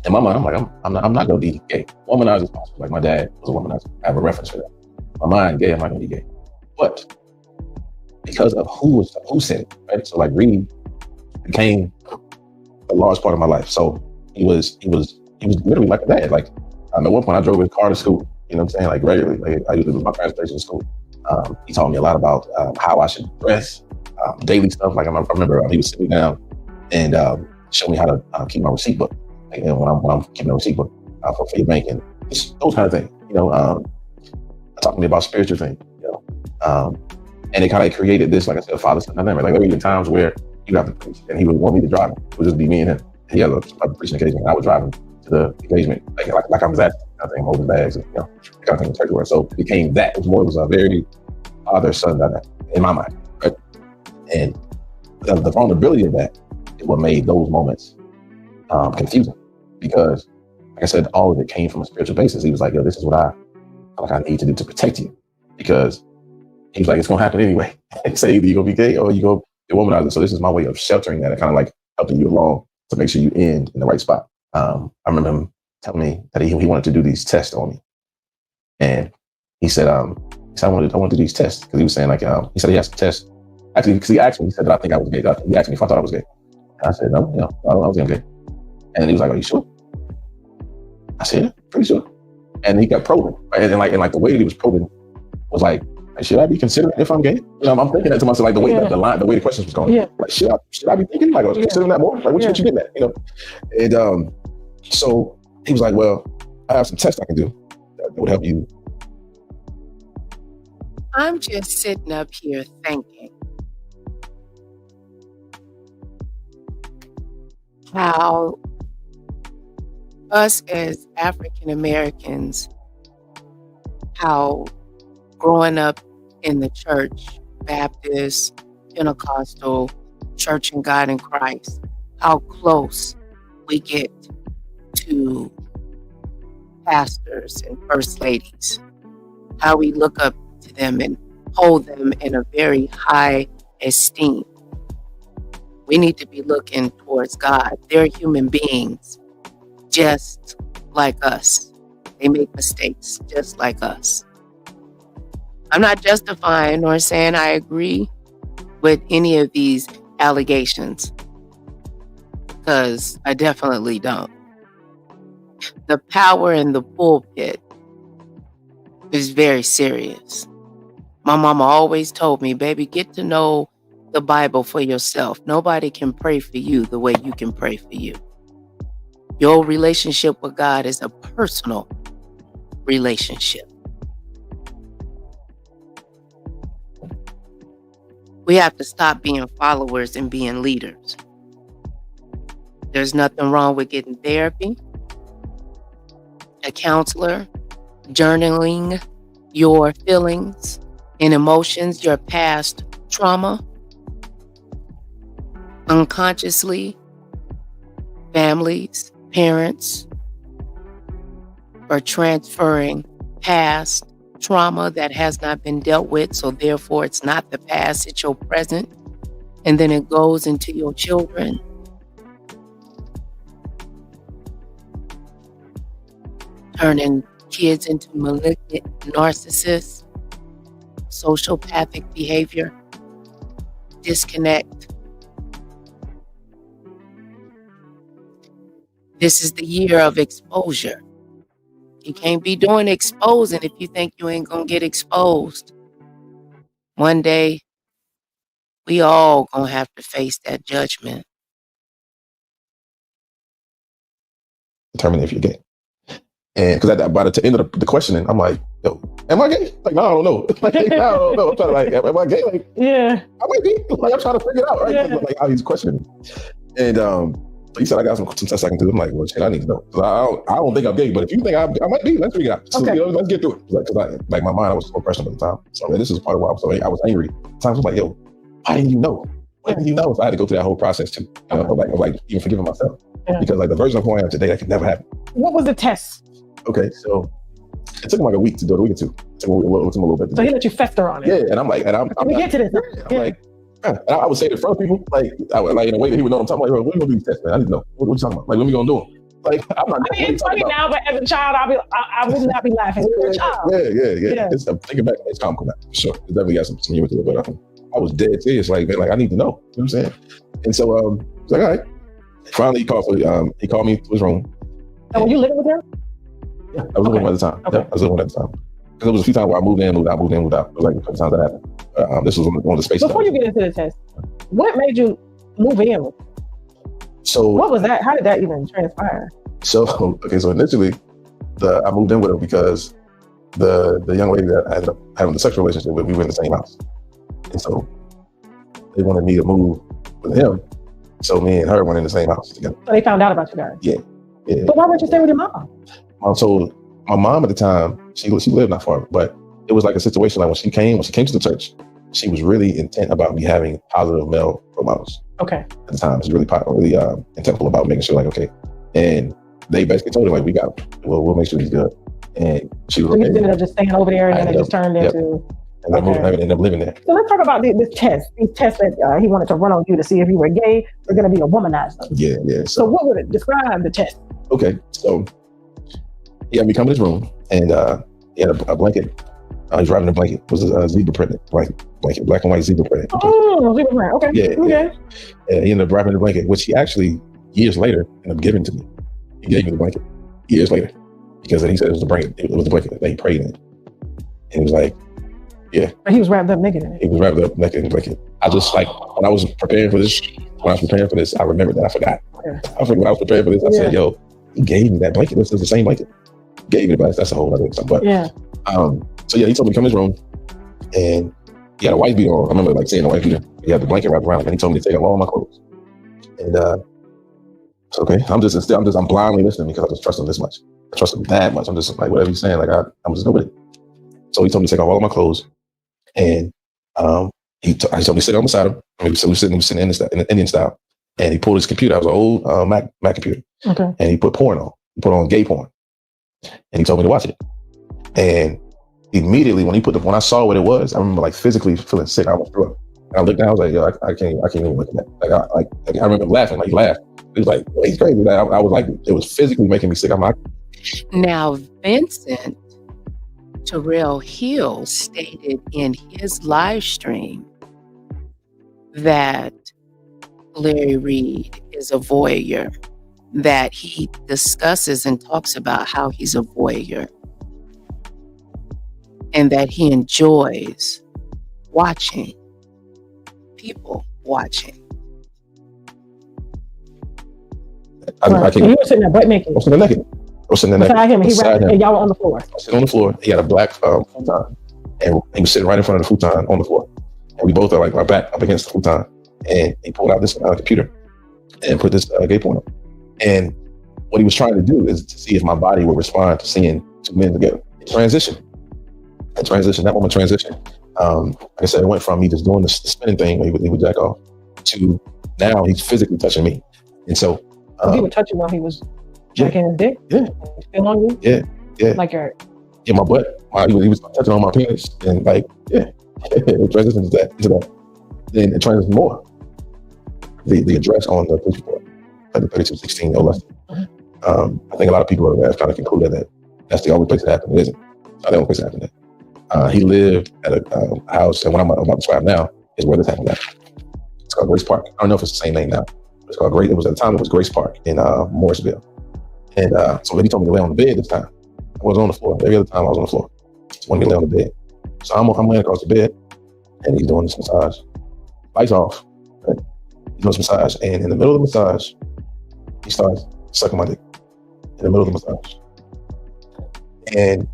in my mind, I'm like, I'm not gonna be gay. Womanizer is possible. Like my dad was a womanizer. I have a reference for that. My mind, gay, I'm not gonna be gay. But because of who said it, right? So like Reid became a large part of my life. So he was literally like a dad. Like at one point I drove his car to school, you know what I'm saying? Like regularly. Like I used to do my transportation to school. He taught me a lot about how I should dress, daily stuff. Like I remember he was sitting down and showed me how to keep my receipt book. Like, when I'm keeping a receipt book for your bank and just those kind of things. Talking to me about spiritual things. And it kind of created this, like I said, father-son dynamic. Like there were times where you have to preach, and he would want me to drive him. It would just be me and him. He had a preaching occasion, and I would drive him to the engagement, like I was at, holding bags, and kind of thing in church work. So it became that. It was a very father-son dynamic in my mind, right? And the vulnerability of that is what made those moments confusing, because, like I said, all of it came from a spiritual basis. He was like, yo, this is what I feel like I need to do to protect you, because he was like, it's gonna happen anyway. Say either you're gonna be gay or you're gonna be a womanizer. So this is my way of sheltering that and kind of like helping you along to make sure you end in the right spot. I remember him telling me that he wanted to do these tests on me. And he said, I wanted to do these tests, because he was saying like, he said he has to test. Actually, because he asked me, he said that I think I was gay. He asked me if I thought I was gay. And I said, no, I was gay. And he was like, are you sure? I said, yeah, pretty sure. And he got probing. Right? And like the way that he was probing was like, should I be considering if I'm gay? I'm thinking that to myself, like the way the way the questions was going. Yeah. Like, should I be thinking? Like, I was considering that more? Like, what you getting at? And so he was like, well, I have some tests I can do that would help you. I'm just sitting up here thinking, how us as African Americans, how growing up in the church, Baptist, Pentecostal, Church in God in Christ, how close we get to pastors and first ladies, how we look up to them and hold them in a very high esteem. We need to be looking towards God. They're human beings just like us. They make mistakes just like us. I'm not justifying or saying I agree with any of these allegations, because I definitely don't. The power in the pulpit is very serious. My mama always told me, baby, get to know the Bible for yourself. Nobody can pray for you the way you can pray for you. Your relationship with God is a personal relationship. We have to stop being followers and being leaders. There's nothing wrong with getting therapy, a counselor, journaling your feelings and emotions, your past trauma, unconsciously, families, parents are transferring past trauma that has not been dealt with, so therefore it's not the past, it's your present, and then it goes into your children. Turning kids into malignant narcissists, sociopathic behavior, disconnect. This is the year of exposure. You can't be doing exposing if you think you ain't gonna get exposed. One day, we all gonna have to face that judgment. Determine if you're gay. And because by the end of the questioning, I'm like, yo, am I gay? Like, no, I don't know. Like, I don't know. I'm trying to like, am I gay? Like, yeah, I might be. Like, I'm trying to figure it out, right? Yeah. Like how he's questioning me. And so he said, I got some tests I can do. I'm like, well, shit, I need to know. Cause I don't think I'm gay, but if you think I might be, let's figure it out. So, Okay. you know, let's get through it. Like, cause my mind, I was so personal at the time. So this is part of why I was angry. Sometimes I was like, yo, why didn't you know? Why didn't you know? So I had to go through that whole process too. Of like even forgiving myself. Yeah. Because like the version of who I am today, that could never happen. What was the test? Okay, so it took him like a week to do it, a week or two. It took him a little bit. So he let you fester on it. Yeah, and I'm like, I'm Let me get to this. I'm like, and I would say it in front of people, like in a way that he would know what I'm talking about. Like, what are you gonna do these tests, man? I need to know. What are you talking about? Like, when we gonna do them? Like, I'm not. I mean, it's funny now, but as a child, I would not be laughing. As a child. Yeah. I'm thinking back, it's comical now, for sure. It definitely got some humor to it, but I was dead serious. Like, man, like I need to know. You know what I'm saying? And so, I was like, all right. Finally, he called me to his room. And were you living with him? Yeah, I was living with him at the time. Okay. Yeah, I was living with him at the time. Because there was a few times where I moved in, moved out. It was like a couple times that happened. This was one of the spaces. Before you get into the test, what made you move in? So what was that? How did that even transpire? So initially, I moved in with him because the young lady that I ended up having the sexual relationship with, we were in the same house, and so they wanted me to move with him. So me and her went in the same house together. So they found out about you guys. Yeah. But why weren't you staying with your mom? So my mom at the time, she lived not far, but it was like a situation like when she came to the church, she was really intent about me having positive male role models. Okay. At the time, she was really intentful about making sure, like, okay. And they basically told her, like, we'll make sure he's good. And she was. So you ended up just staying over there, and then it just turned into. And I ended up living there. So let's talk about this test. These tests that he wanted to run on you to see if you were gay or going to be a womanizer. Yeah. So what would it describe the test? Okay, so he had me come in his room, and he had a blanket. He's wrapping a blanket. It was a zebra printed blanket, black and white zebra printed. Oh, zebra print. Okay. Yeah. And he ended up wrapping the blanket, which he actually years later ended up giving to me. He gave me the blanket years later because he said it was the blanket that he prayed in. And he was like, yeah. But he was wrapped up naked in it. He was wrapped up naked in the blanket. I just like when I was preparing for this, I remembered that I forgot. Yeah. I forgot when I was preparing for this. I said, yo, he gave me that blanket. This is the same blanket. Gave me the blanket. That's a whole other stuff. But so yeah, he told me to come in his room, and he had a white beater on. I remember like seeing a white beater. He had the blanket wrapped around, and he told me to take off all my clothes. And It's okay. I'm blindly listening because I just trust him this much. I trust him that much. I'm just like, whatever he's saying, like I'm just go with it. So he told me to take off all of my clothes, and he told me to sit on the side of him. We were sitting in the Indian style, and he pulled his computer. It was an old Mac computer, Okay. and he put porn on. He put on gay porn, and he told me to watch it. And immediately when I saw what it was, I remember like physically feeling sick. I almost threw up. And I looked down. I was like, yo, I can't even look at that. I remember laughing. Like he laughed. He was like, well, he's crazy. I was like, it was physically making me sick. I'm like, Now, Vincent Terrell Hill stated in his live stream that Larry Reid is a voyeur, that he discusses and talks about how he's a voyeur and that he enjoys watching people watching. I can't. He was sitting there butt naked. I was sitting there naked. Beside him, and y'all were on the floor. I was sitting on the floor. He had a black futon, and he was sitting right in front of the futon on the floor. And we both are like our back up against the futon. And he pulled out this computer and put this gay porn up. And what he was trying to do is to see if my body would respond to seeing two men together. That moment transition. Like I said, it went from me just doing the spinning thing where he would jack off to now he's physically touching me. And so he would touch you while he was jacking his dick? Yeah. Still on you? Yeah. Like your... Yeah, my butt. He was touching on my penis. And like, yeah. It transitions into that. Then it transitions more. The address on the police report, like the 3216 or less. I think a lot of people have kind of concluded that that's the only place it happened. It isn't. It's not the only place it happened at. He lived at a house, and what I'm about to describe now is where this happened at. It's called Grace Park. I don't know if it's the same name now. It's called Grace. It was at the time. It was Grace Park in Morrisville. And so when he told me to lay on the bed this time, I wasn't on the floor. Every other time I was on the floor. He wanted me to lay on the bed. So I'm laying across the bed, and he's doing this massage. Lights off. Right? He does massage, and in the middle of the massage, he starts sucking my dick. In the middle of the massage. And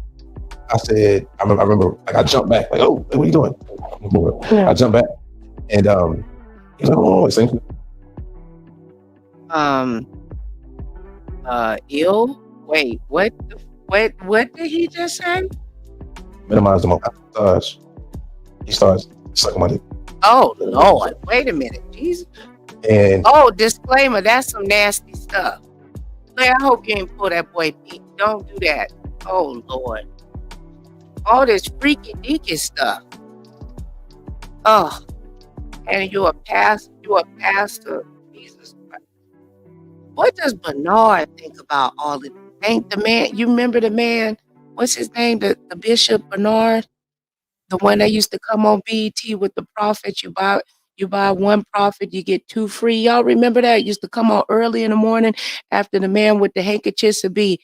I said, I remember, like I jumped back, like, oh, what are you doing? Yeah. I jumped back, and he's like, oh, it's same. Ill? Wait, what did he just say? Minimize the moment. He starts sucking my dick. Oh Lord, wait a minute, Jesus. And disclaimer, that's some nasty stuff. Like, I hope you ain't pull that boy feet. Don't do that. Oh Lord. All this freaky deaky stuff. Oh. And you're a pastor. Jesus Christ. What does Bernard think about all of this? Ain't the man, you remember the man, what's his name? The Bishop Bernard? The one that used to come on BET with the prophet. You buy one prophet, you get two free. Y'all remember that? It used to come on early in the morning after the man with the handkerchiefs would be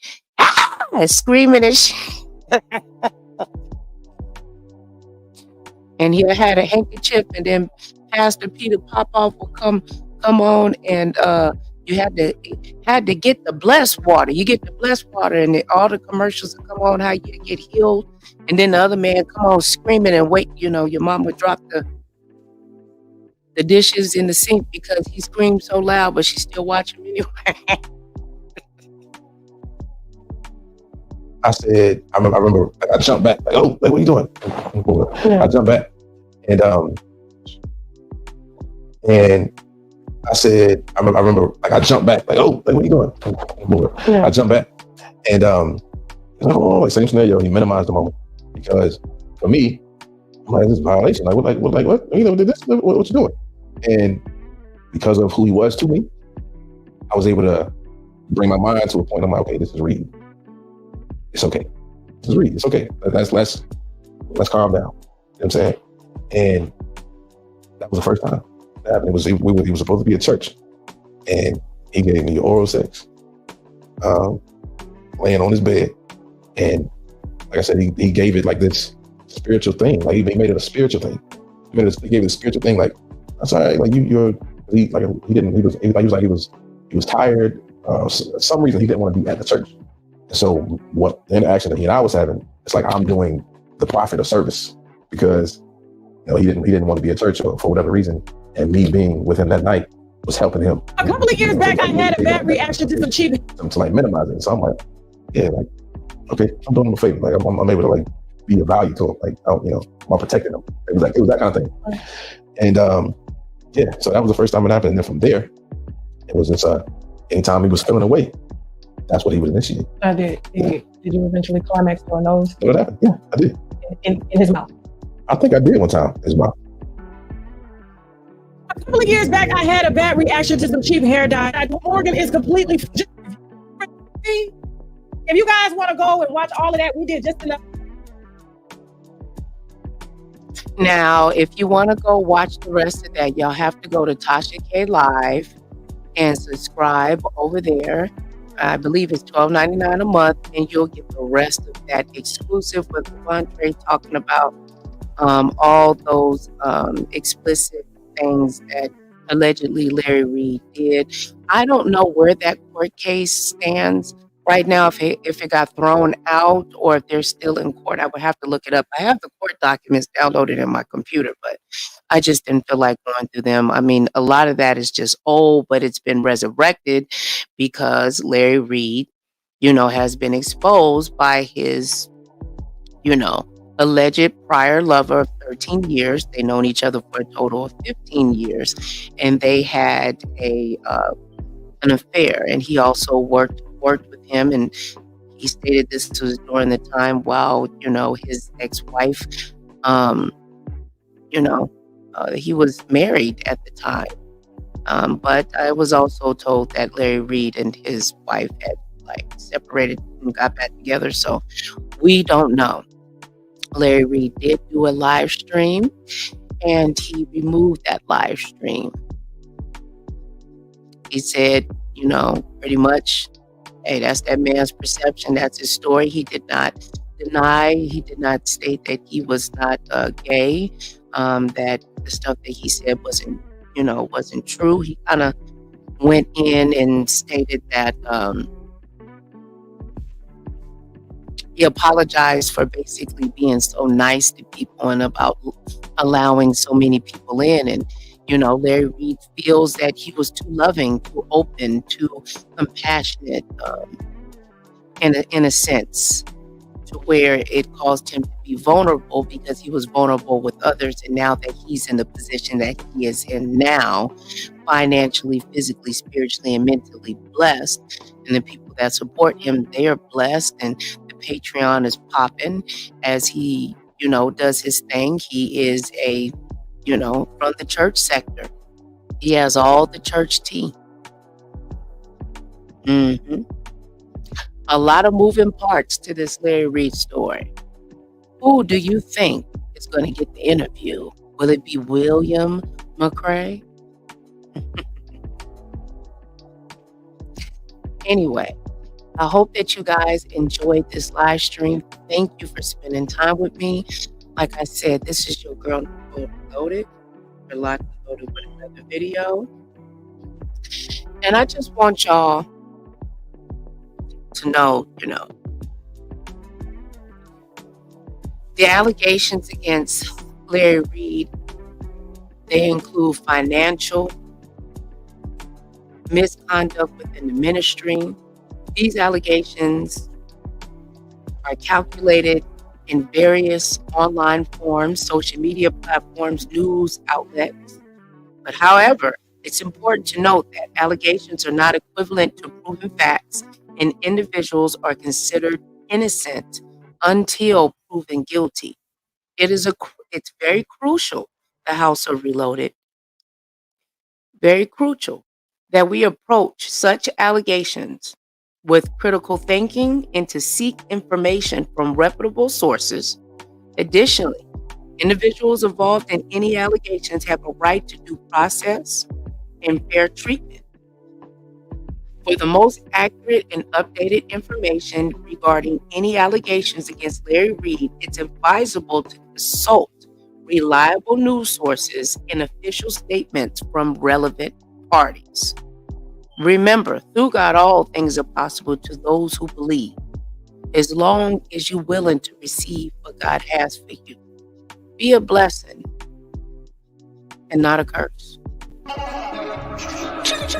screaming and shit. And he had a handkerchief, and then Pastor Peter Popoff would come on, and you had to get the blessed water. You get the blessed water, and all the commercials would come on how you get healed. And then the other man come on screaming and wait. You know, your mom would drop the dishes in the sink because he screamed so loud, but she's still watching him anyway. I said, I remember, I jumped back, like, oh, like, what are you doing? Yeah. I jumped back, and I said, I remember, like, I jumped back, like, oh, like, what are you doing? Yeah. I jumped back, and oh, like, same scenario. He minimized the moment because for me, I'm like, this is a violation. Like, what? You know, did this? What you doing? And because of who he was to me, I was able to bring my mind to a point. I'm like, okay, this is Reid. It's okay. This is Reid. It's okay. Let's calm down. You know what I'm saying? And that was the first time that happened. He was supposed to be at church, and he gave me oral sex, laying on his bed, and like I said, he gave it like this spiritual thing. Like he made it a spiritual thing. He gave it a spiritual thing. Like, that's all right. Like he was tired. For some reason he didn't want to be at the church. And so what the interaction that he and I was having, it's like I'm doing the prophet a service because, you know, he didn't want to be at church for whatever reason. And me being with him that night, was helping him. A couple of years back, I had a bad reaction to some cheating. To like minimize it. So I'm like, yeah, like, okay, I'm doing him a favor. Like I'm able to like be of value to him. Like, I'm protecting him. It was that kind of thing. And yeah, so that was the first time it happened. And then from there, it was just anytime he was feeling away, that's what he was initiating. I did. Did you eventually climax to a nose? What happened? Yeah, I did. In his mouth. I think I did one time. His mouth. A couple of years back, I had a bad reaction to some cheap hair dye. The organ is completely. If you guys want to go and watch all of that, we did just enough. Now, if you want to go watch the rest of that, y'all have to go to Tasha K Live and subscribe over there. I believe it's $12.99 a month, and you'll get the rest of that exclusive with Andre talking about all those explicit things that allegedly Larry Reid did. I don't know where that court case stands right now, if it got thrown out or if they're still in court. I would have to look it up. I have the court documents downloaded in my computer, but I just didn't feel like going through them. I mean, a lot of that is just old, but it's been resurrected because Larry Reid, has been exposed by his, alleged prior lover of 13 years. They known each other for a total of 15 years, and they had an affair. And he also worked with him, and he stated this was during the time while his ex-wife, he was married at the time. But I was also told that Larry Reid and his wife had separated and got back together. So we don't know. Larry Reid did do a live stream, and he removed that live stream. He said, pretty much, hey, that's that man's perception. That's his story. He did not deny. He did not state that he was not gay. That the stuff that he said wasn't true. He kind of went in and stated that he apologized for basically being so nice to people and about allowing so many people in. And Larry Reid feels that he was too loving, too open, too compassionate, in a sense, to where it caused him to be vulnerable because he was vulnerable with others. And now that he's in the position that he is in now, financially, physically, spiritually, and mentally blessed, and the people that support him, they are blessed, and the Patreon is popping as he, does his thing. He is from the church sector. He has all the church tea. A lot of moving parts to this Larry Reid story. Who do you think is going to get the interview? Will it be William McRae? Anyway, I hope that you guys enjoyed this live stream. Thank you for spending time with me. Like I said, this is your girl, Nicole Reloaded. You're locked and loaded with another video. And I just want y'all to know, the allegations against Larry Reid, they include financial misconduct within the ministry. These allegations are calculated in various online forms, social media platforms, news outlets. But however, it's important to note that allegations are not equivalent to proven facts, and individuals are considered innocent until proven guilty. It's very crucial, the House of Reloaded, very crucial that we approach such allegations with critical thinking and to seek information from reputable sources. Additionally, individuals involved in any allegations have a right to due process and fair treatment. For the most accurate and updated information regarding any allegations against Larry Reid, it's advisable to consult reliable news sources and official statements from relevant parties. Remember, through God, all things are possible to those who believe, as long as you're willing to receive what God has for you. Be a blessing and not a curse. Money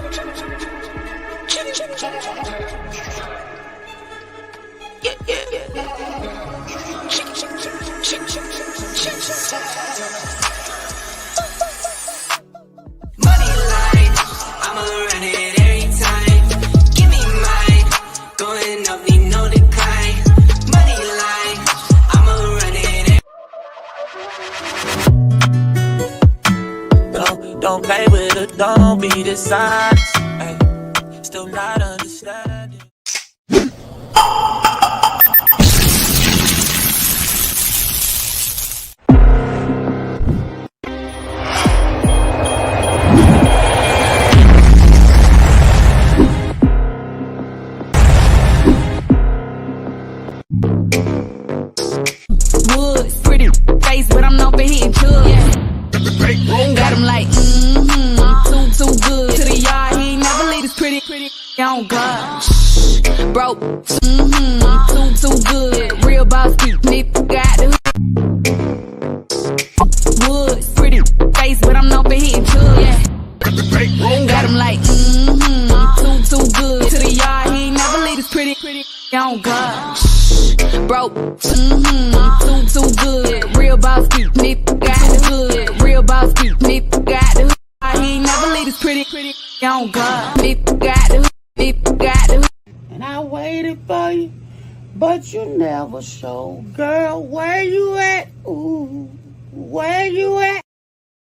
line, I'ma run it every time. Give me mine, going up, need no decline. Money line, I'ma run it. Don't play with it, don't be dishonest. Ay, still not understanding. Woods, pretty face, but I'm known for hitting drugs. Got him like, too good. To the yard, he ain't never leave his pretty on God. Broke, too good. Real boss, nigga got the Woods, pretty face, but I'm known for hitting drugs. Got him like, too good. To the yard, he ain't never leave his pretty on God. Broke, too good. Real boss, nigga got the hood. Real boss, nigga got the hood. He ain't never leave his pretty on God. Nigga got the hood. And I waited for you, but you never showed. Girl, where you at? Ooh, where you at?